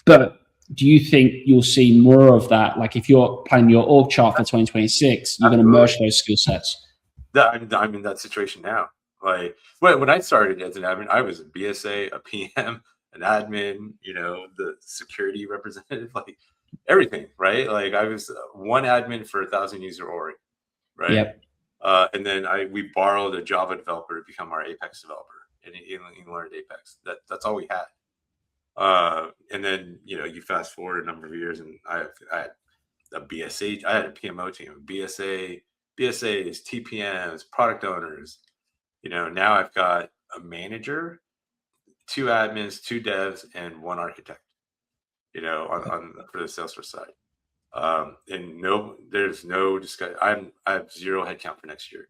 but do you think you'll see more of that? Like if you're planning your org chart for 2026, you're going to merge those skill sets. I'm in that situation now. Like when I started as an admin, I was a BSA, a PM, an admin, the security representative, like everything, right? Like I was one admin for 1,000 user org, right? Yep. And then we borrowed a Java developer to become our Apex developer, and he learned Apex. That's all we had. And then you fast forward a number of years, and I had a BSA, I had a PMO team, BSAs, TPMs, product owners. Now I've got a manager, 2 admins, 2 devs, and 1 architect. On for the Salesforce side. And there's no discussion. I have 0 headcount for next year.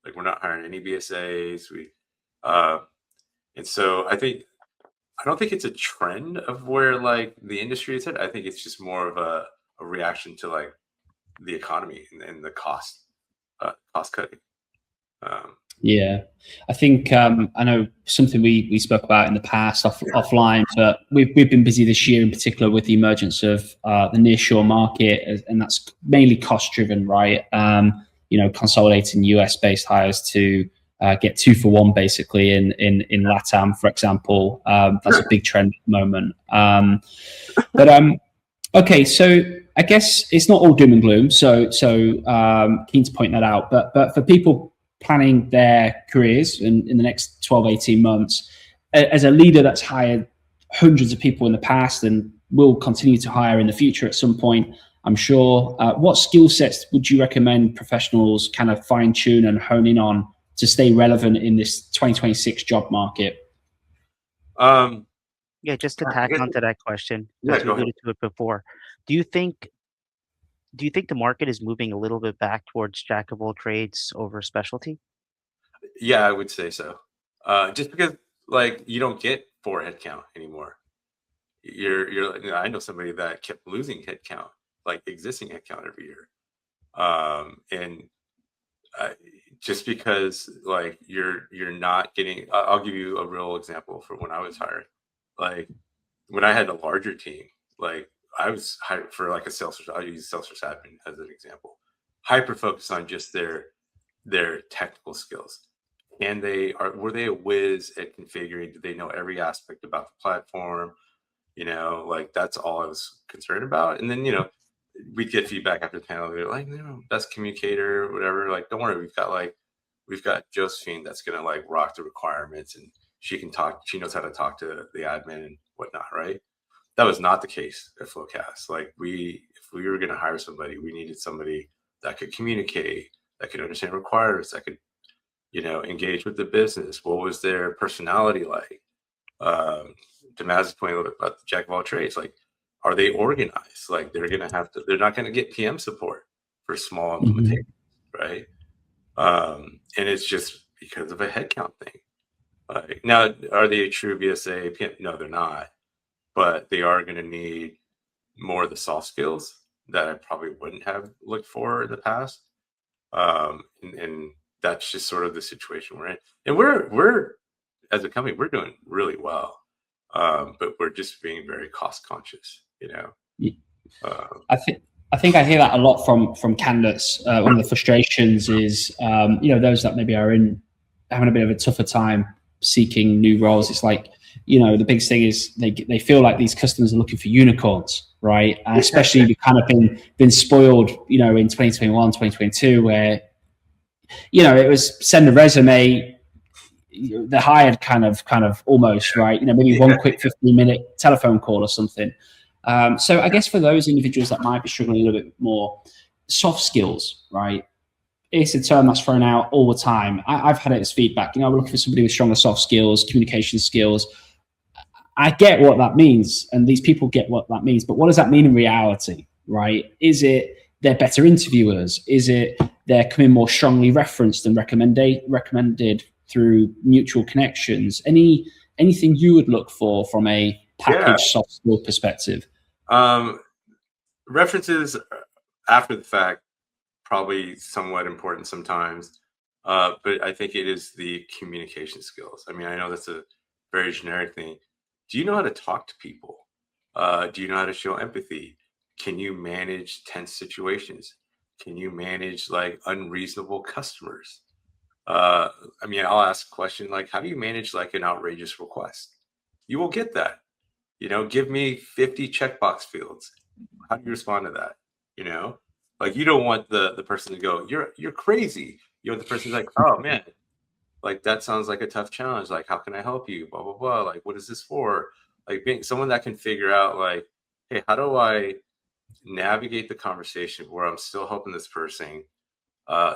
Like we're not hiring any BSAs. And so I don't think it's a trend of where like the industry is at. I think it's just more of a reaction to like the economy and the cost cutting. Yeah, I think I know something we spoke about in the past offline, but we've been busy this year in particular with the emergence of the nearshore market, and that's mainly cost driven, right? Consolidating US based hires to get 2 for 1 basically in LATAM, for example. That's a big trend at the moment. Okay, so I guess it's not all doom and gloom. So keen to point that out. But for people planning their careers in the next 12, 18 months, as a leader that's hired hundreds of people in the past and will continue to hire in the future at some point, I'm sure, what skill sets would you recommend professionals kind of fine tune and hone in on to stay relevant in this 2026 job market? Yeah, just to tack onto that question, Yeah, because you alluded to it before. Do you think the market is moving a little bit back towards jack of all trades over specialty? Yeah, I would say so. Just because like you don't get 4 headcount anymore. You're I know somebody that kept losing headcount, like existing headcount every year. And just because like you're not getting, I'll give you a real example for when I was hired. Like when I had a larger team, like I was hired for like a Salesforce. I'll use Salesforce admin as an example. Hyper focused on just their technical skills. Were they a whiz at configuring? Did they know every aspect about the platform? Like that's all I was concerned about. And then we'd get feedback after the panel. They're like, best communicator, whatever. Like, don't worry, we've got Josephine that's gonna like rock the requirements, and she can talk. She knows how to talk to the admin and whatnot, right? That was not the case at FloQast. Like if we were gonna hire somebody, we needed somebody that could communicate, that could understand requirements, that could engage with the business. What was their personality like? To Maz's point about the jack of all trades, like, are they organized? Like they're not gonna get PM support for small implementations, right? And it's just because of a headcount thing. Like, now, are they a true BSA? No, they're not. But they are going to need more of the soft skills that I probably wouldn't have looked for in the past. And that's just sort of the situation we're in. And we're as a company, we're doing really well, but we're just being very cost conscious. I think I hear that a lot from candidates. One of the frustrations is, those that maybe are having a bit of a tougher time seeking new roles. It's like, the biggest thing is they feel like these customers are looking for unicorns, right? And especially we've kind of been spoiled, in 2021, 2022, where, it was send a resume, they're hired kind of almost, right? Maybe one quick 15-minute telephone call or something. So I guess for those individuals that might be struggling a little bit more, soft skills, right? It's a term that's thrown out all the time. I've had it as feedback. We're looking for somebody with stronger soft skills, communication skills. I get what that means, and these people get what that means. But what does that mean in reality, right? Is it they're better interviewers? Is it they're coming more strongly referenced and recommended through mutual connections? Anything you would look for from a package soft skill perspective? References after the fact, probably somewhat important sometimes, but I think it is the communication skills. I mean, I know that's a very generic thing. Do you know how to talk to people? Do you know how to show empathy? Can you manage tense situations? Can you manage like unreasonable customers? I mean, I'll ask a question like, how do you manage like an outrageous request? You will get that. Give me 50 checkbox fields. How do you respond to that? Like, you don't want the person to go, you're crazy. You want the person like, oh man, like that sounds like a tough challenge. Like, how can I help you? Blah, blah, blah. Like, what is this for? Like, being someone that can figure out like, hey, how do I navigate the conversation where I'm still helping this person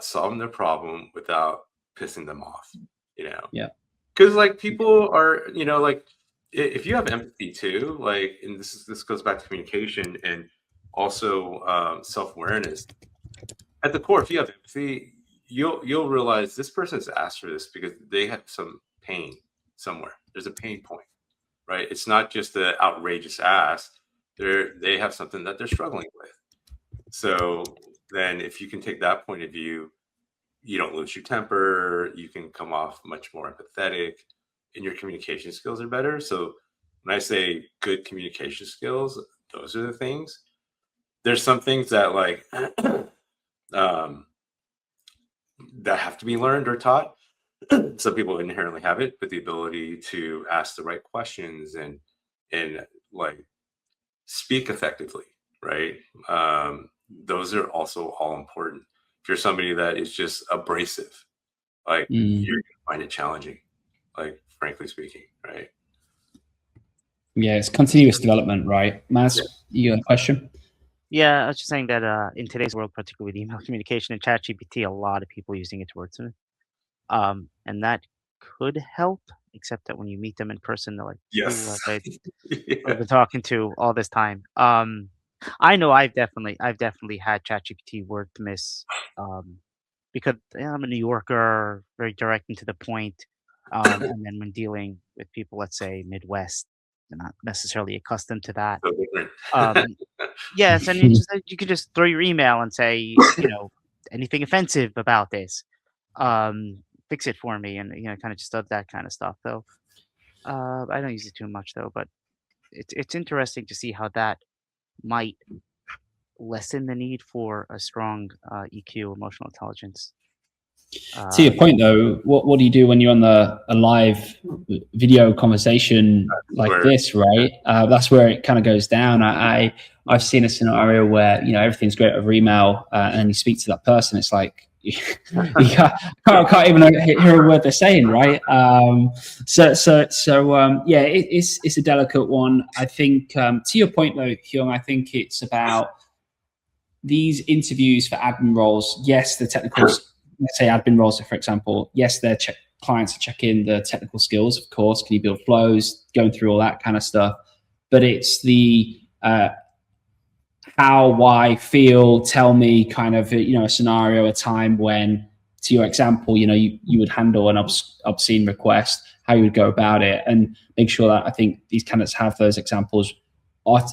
solving their problem without pissing them off, Yeah. Because like people are, like if you have empathy too, like, and this goes back to communication and also self-awareness. At the core, if you have empathy, you'll realize this person's asked for this because they have some pain somewhere. There's a pain point, right? It's not just the outrageous ask. They have something that they're struggling with. So then if you can take that point of view, you don't lose your temper, you can come off much more empathetic, and your communication skills are better. So when I say good communication skills, those are the things. There's some things that like that have to be learned or taught. Some people inherently have it, but the ability to ask the right questions and like speak effectively, right? Those are also all important. If you're somebody that is just abrasive, like you're gonna find it challenging, like frankly speaking, right? Yeah, it's continuous development, right? Maz, you got a question? Yeah, I was just saying that in today's world, particularly with email communication and ChatGPT, a lot of people using it to wordsmith. And that could help, except that when you meet them in person, they're like, Yes. I've been talking to all this time. I know I've definitely had ChatGPT wordsmiths because I'm a New Yorker, very direct and to the point. And then when dealing with people, let's say Midwest, they're not necessarily accustomed to that. So different. Yes, and you could just throw your email and say, anything offensive about this, fix it for me, and kind of just does that kind of stuff. Though I don't use it too much though, but it's interesting to see how that might lessen the need for a strong EQ, emotional intelligence. To your point though, what do you do when you're on a live video conversation like this, right? That's where it kind of goes down. I've seen a scenario where everything's great over email, and you speak to that person, it's like you can't even hear a word they're saying, right? It's a delicate one. I think to your point though, Hyung, I think it's about these interviews for admin roles. Yes, the technicals. Let's say admin roles, for example, yes, their clients are checking the technical skills, of course. Can you build flows, going through all that kind of stuff? But it's the how, why, feel, tell me kind of, a scenario, a time when to your example, you would handle an obscene request, how you would go about it, and make sure that I think these candidates have those examples, are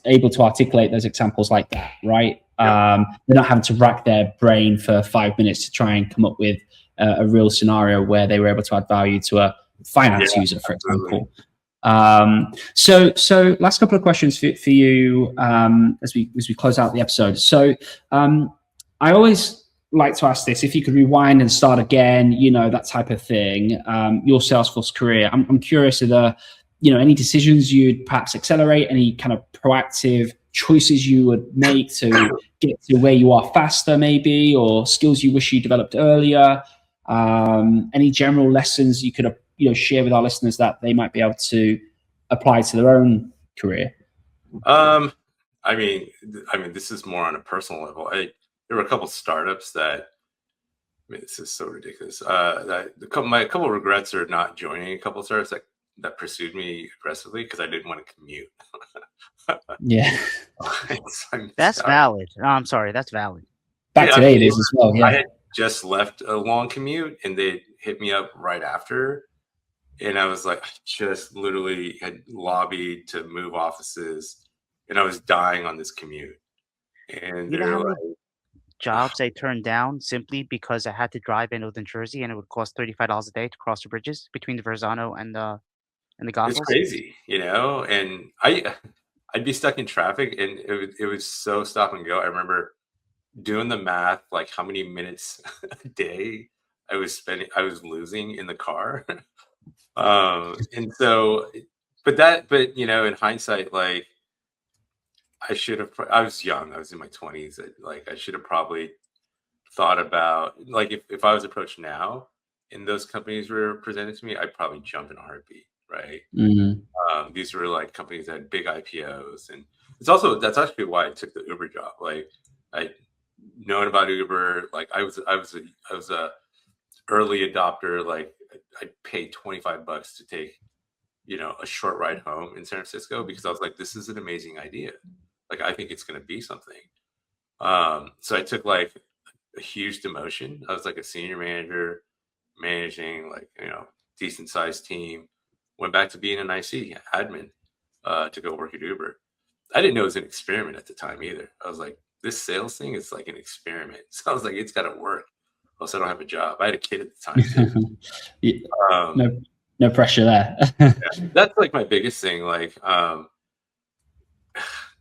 able to articulate those examples like that, right? They're not having to rack their brain for 5 minutes to try and come up with a real scenario where they were able to add value to a finance user, for example. So last couple of questions for you as we close out the episode. So I always like to ask this: if you could rewind and start again, that type of thing, your Salesforce career. I'm curious, are there, any decisions you'd perhaps accelerate, any kind of proactive choices you would make to get to where you are faster, maybe, or skills you wish you developed earlier? Any general lessons you could share with our listeners that they might be able to apply to their own career? I mean, this is more on a personal level. There were a couple startups that, this is so ridiculous. My couple of regrets are not joining a couple of startups that pursued me aggressively because I didn't want to commute. Yeah. That's valid. No, I'm sorry. That's valid. Back today it is as well. Yeah. I had just left a long commute and they hit me up right after. And I was like, I just literally had lobbied to move offices and I was dying on this commute. And they're like, jobs I turned down simply because I had to drive in Northern Jersey and it would cost $35 a day to cross the bridges between the Verzano and the Gospels. It's crazy, and I'd be stuck in traffic and it was so stop and go. I remember doing the math, like how many minutes a day I was losing in the car. And so, but in hindsight, like I was young, I was in my 20s. Like I should have probably thought about, like, if I was approached now and those companies were presented to me, I'd probably jump in a heartbeat. Right. Mm-hmm. These were like companies that had big IPOs, and that's actually why I took the Uber job. Like I'd known about Uber. Like I was a early adopter. Like I'd pay $25 to take, a short ride home in San Francisco because I was like, this is an amazing idea. Like I think it's going to be something. So I took like a huge demotion. I was like a senior manager, managing like decent sized team. Went back to being an IC admin to go work at Uber. I didn't know it was an experiment at the time either. I was like, this sales thing is like an experiment. So I was like, it's got to work. Else I don't have a job. I had a kid at the time. No pressure there. That's like my biggest thing. Like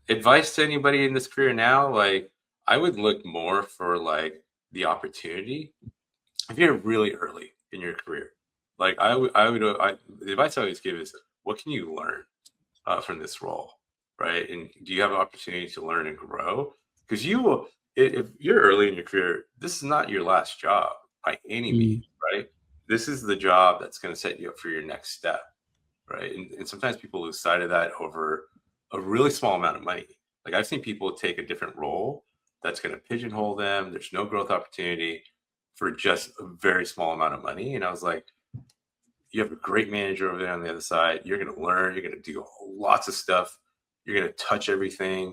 advice to anybody in this career now, like I would look more for like the opportunity if you're really early in your career. Like the advice I always give is, what can you learn from this role, right? And do you have an opportunity to learn and grow? Because if you're early in your career, this is not your last job by any means, right? This is the job that's going to set you up for your next step, right? And sometimes people lose sight of that over a really small amount of money. Like I've seen people take a different role that's going to pigeonhole them. There's no growth opportunity for just a very small amount of money. And I was like, you have a great manager over there on the other side. You're going to learn. You're going to do lots of stuff. You're going to touch everything.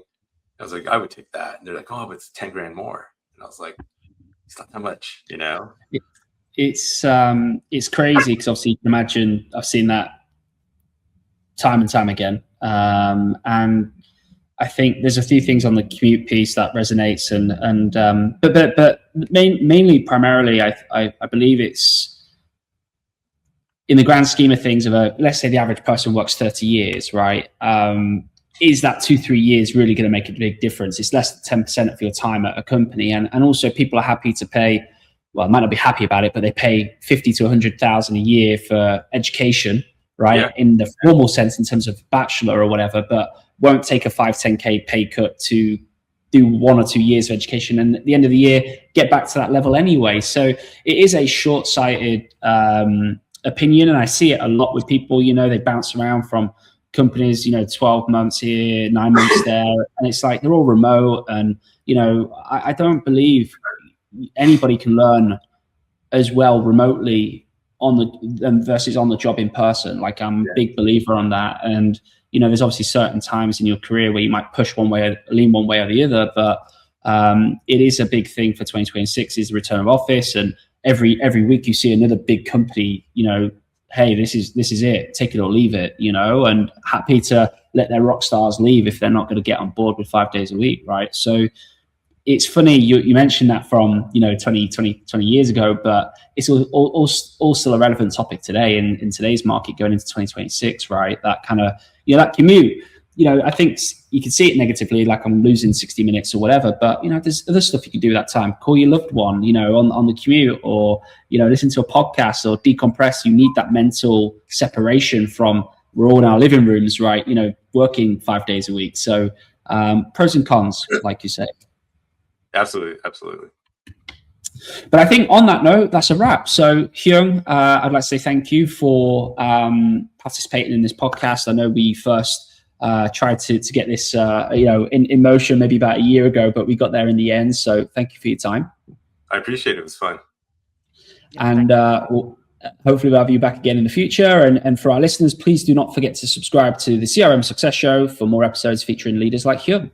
I was like, I would take that. And they're like, oh, but it's 10 grand more. And I was like, it's not that much, It's crazy because obviously you can imagine, I've seen that time and time again. And I think there's a few things on the commute piece that resonates, but mainly primarily, I believe it's, in the grand scheme of things, let's say the average person works 30 years, right? Is that 2-3 years really going to make a big difference? It's less than 10% of your time at a company. And also people are happy to pay, well, might not be happy about it, but they pay 50 to 100,000 a year for education, right? Yeah. In the formal sense, in terms of bachelor or whatever, but won't take a 5-10K pay cut to do 1 or 2 years of education. And at the end of the year, get back to that level anyway. So it is a short-sighted opinion. And I see it a lot with people, they bounce around from companies, 12 months here, 9 months there. And it's like, they're all remote. And, I don't believe anybody can learn as well remotely versus on the job in person. Like I'm a big believer on that. And, there's obviously certain times in your career where you might push one way, lean one way or the other, but it is a big thing for 2026 is the return of office. And every week you see another big company, you know, hey, this is it, take it or leave it, you know, and happy to let their rock stars leave if they're not going to get on board with 5 days a week, right? So it's funny you mentioned that from, you know, 20 years ago, but it's all still a relevant topic today in today's market going into 2026, right? That kind of, you know, that commute, you know, I think you can see it negatively, like I'm losing 60 minutes or whatever, but, you know, there's other stuff you can do with that time. Call your loved one, you know, on the commute, or, you know, listen to a podcast or decompress. You need that mental separation from, we're all in our living rooms, right? You know, working 5 days a week. So pros and cons, like you say. Absolutely. But I think on that note, that's a wrap. So Hyung, I'd like to say thank you for participating in this podcast. I know we first tried to get this, you know, in motion maybe about a year ago, but we got there in the end. So thank you for your time. I appreciate it. It was fun. And hopefully we'll have you back again in the future. And for our listeners, please do not forget to subscribe to the CRM Success Show for more episodes featuring leaders like Hyung.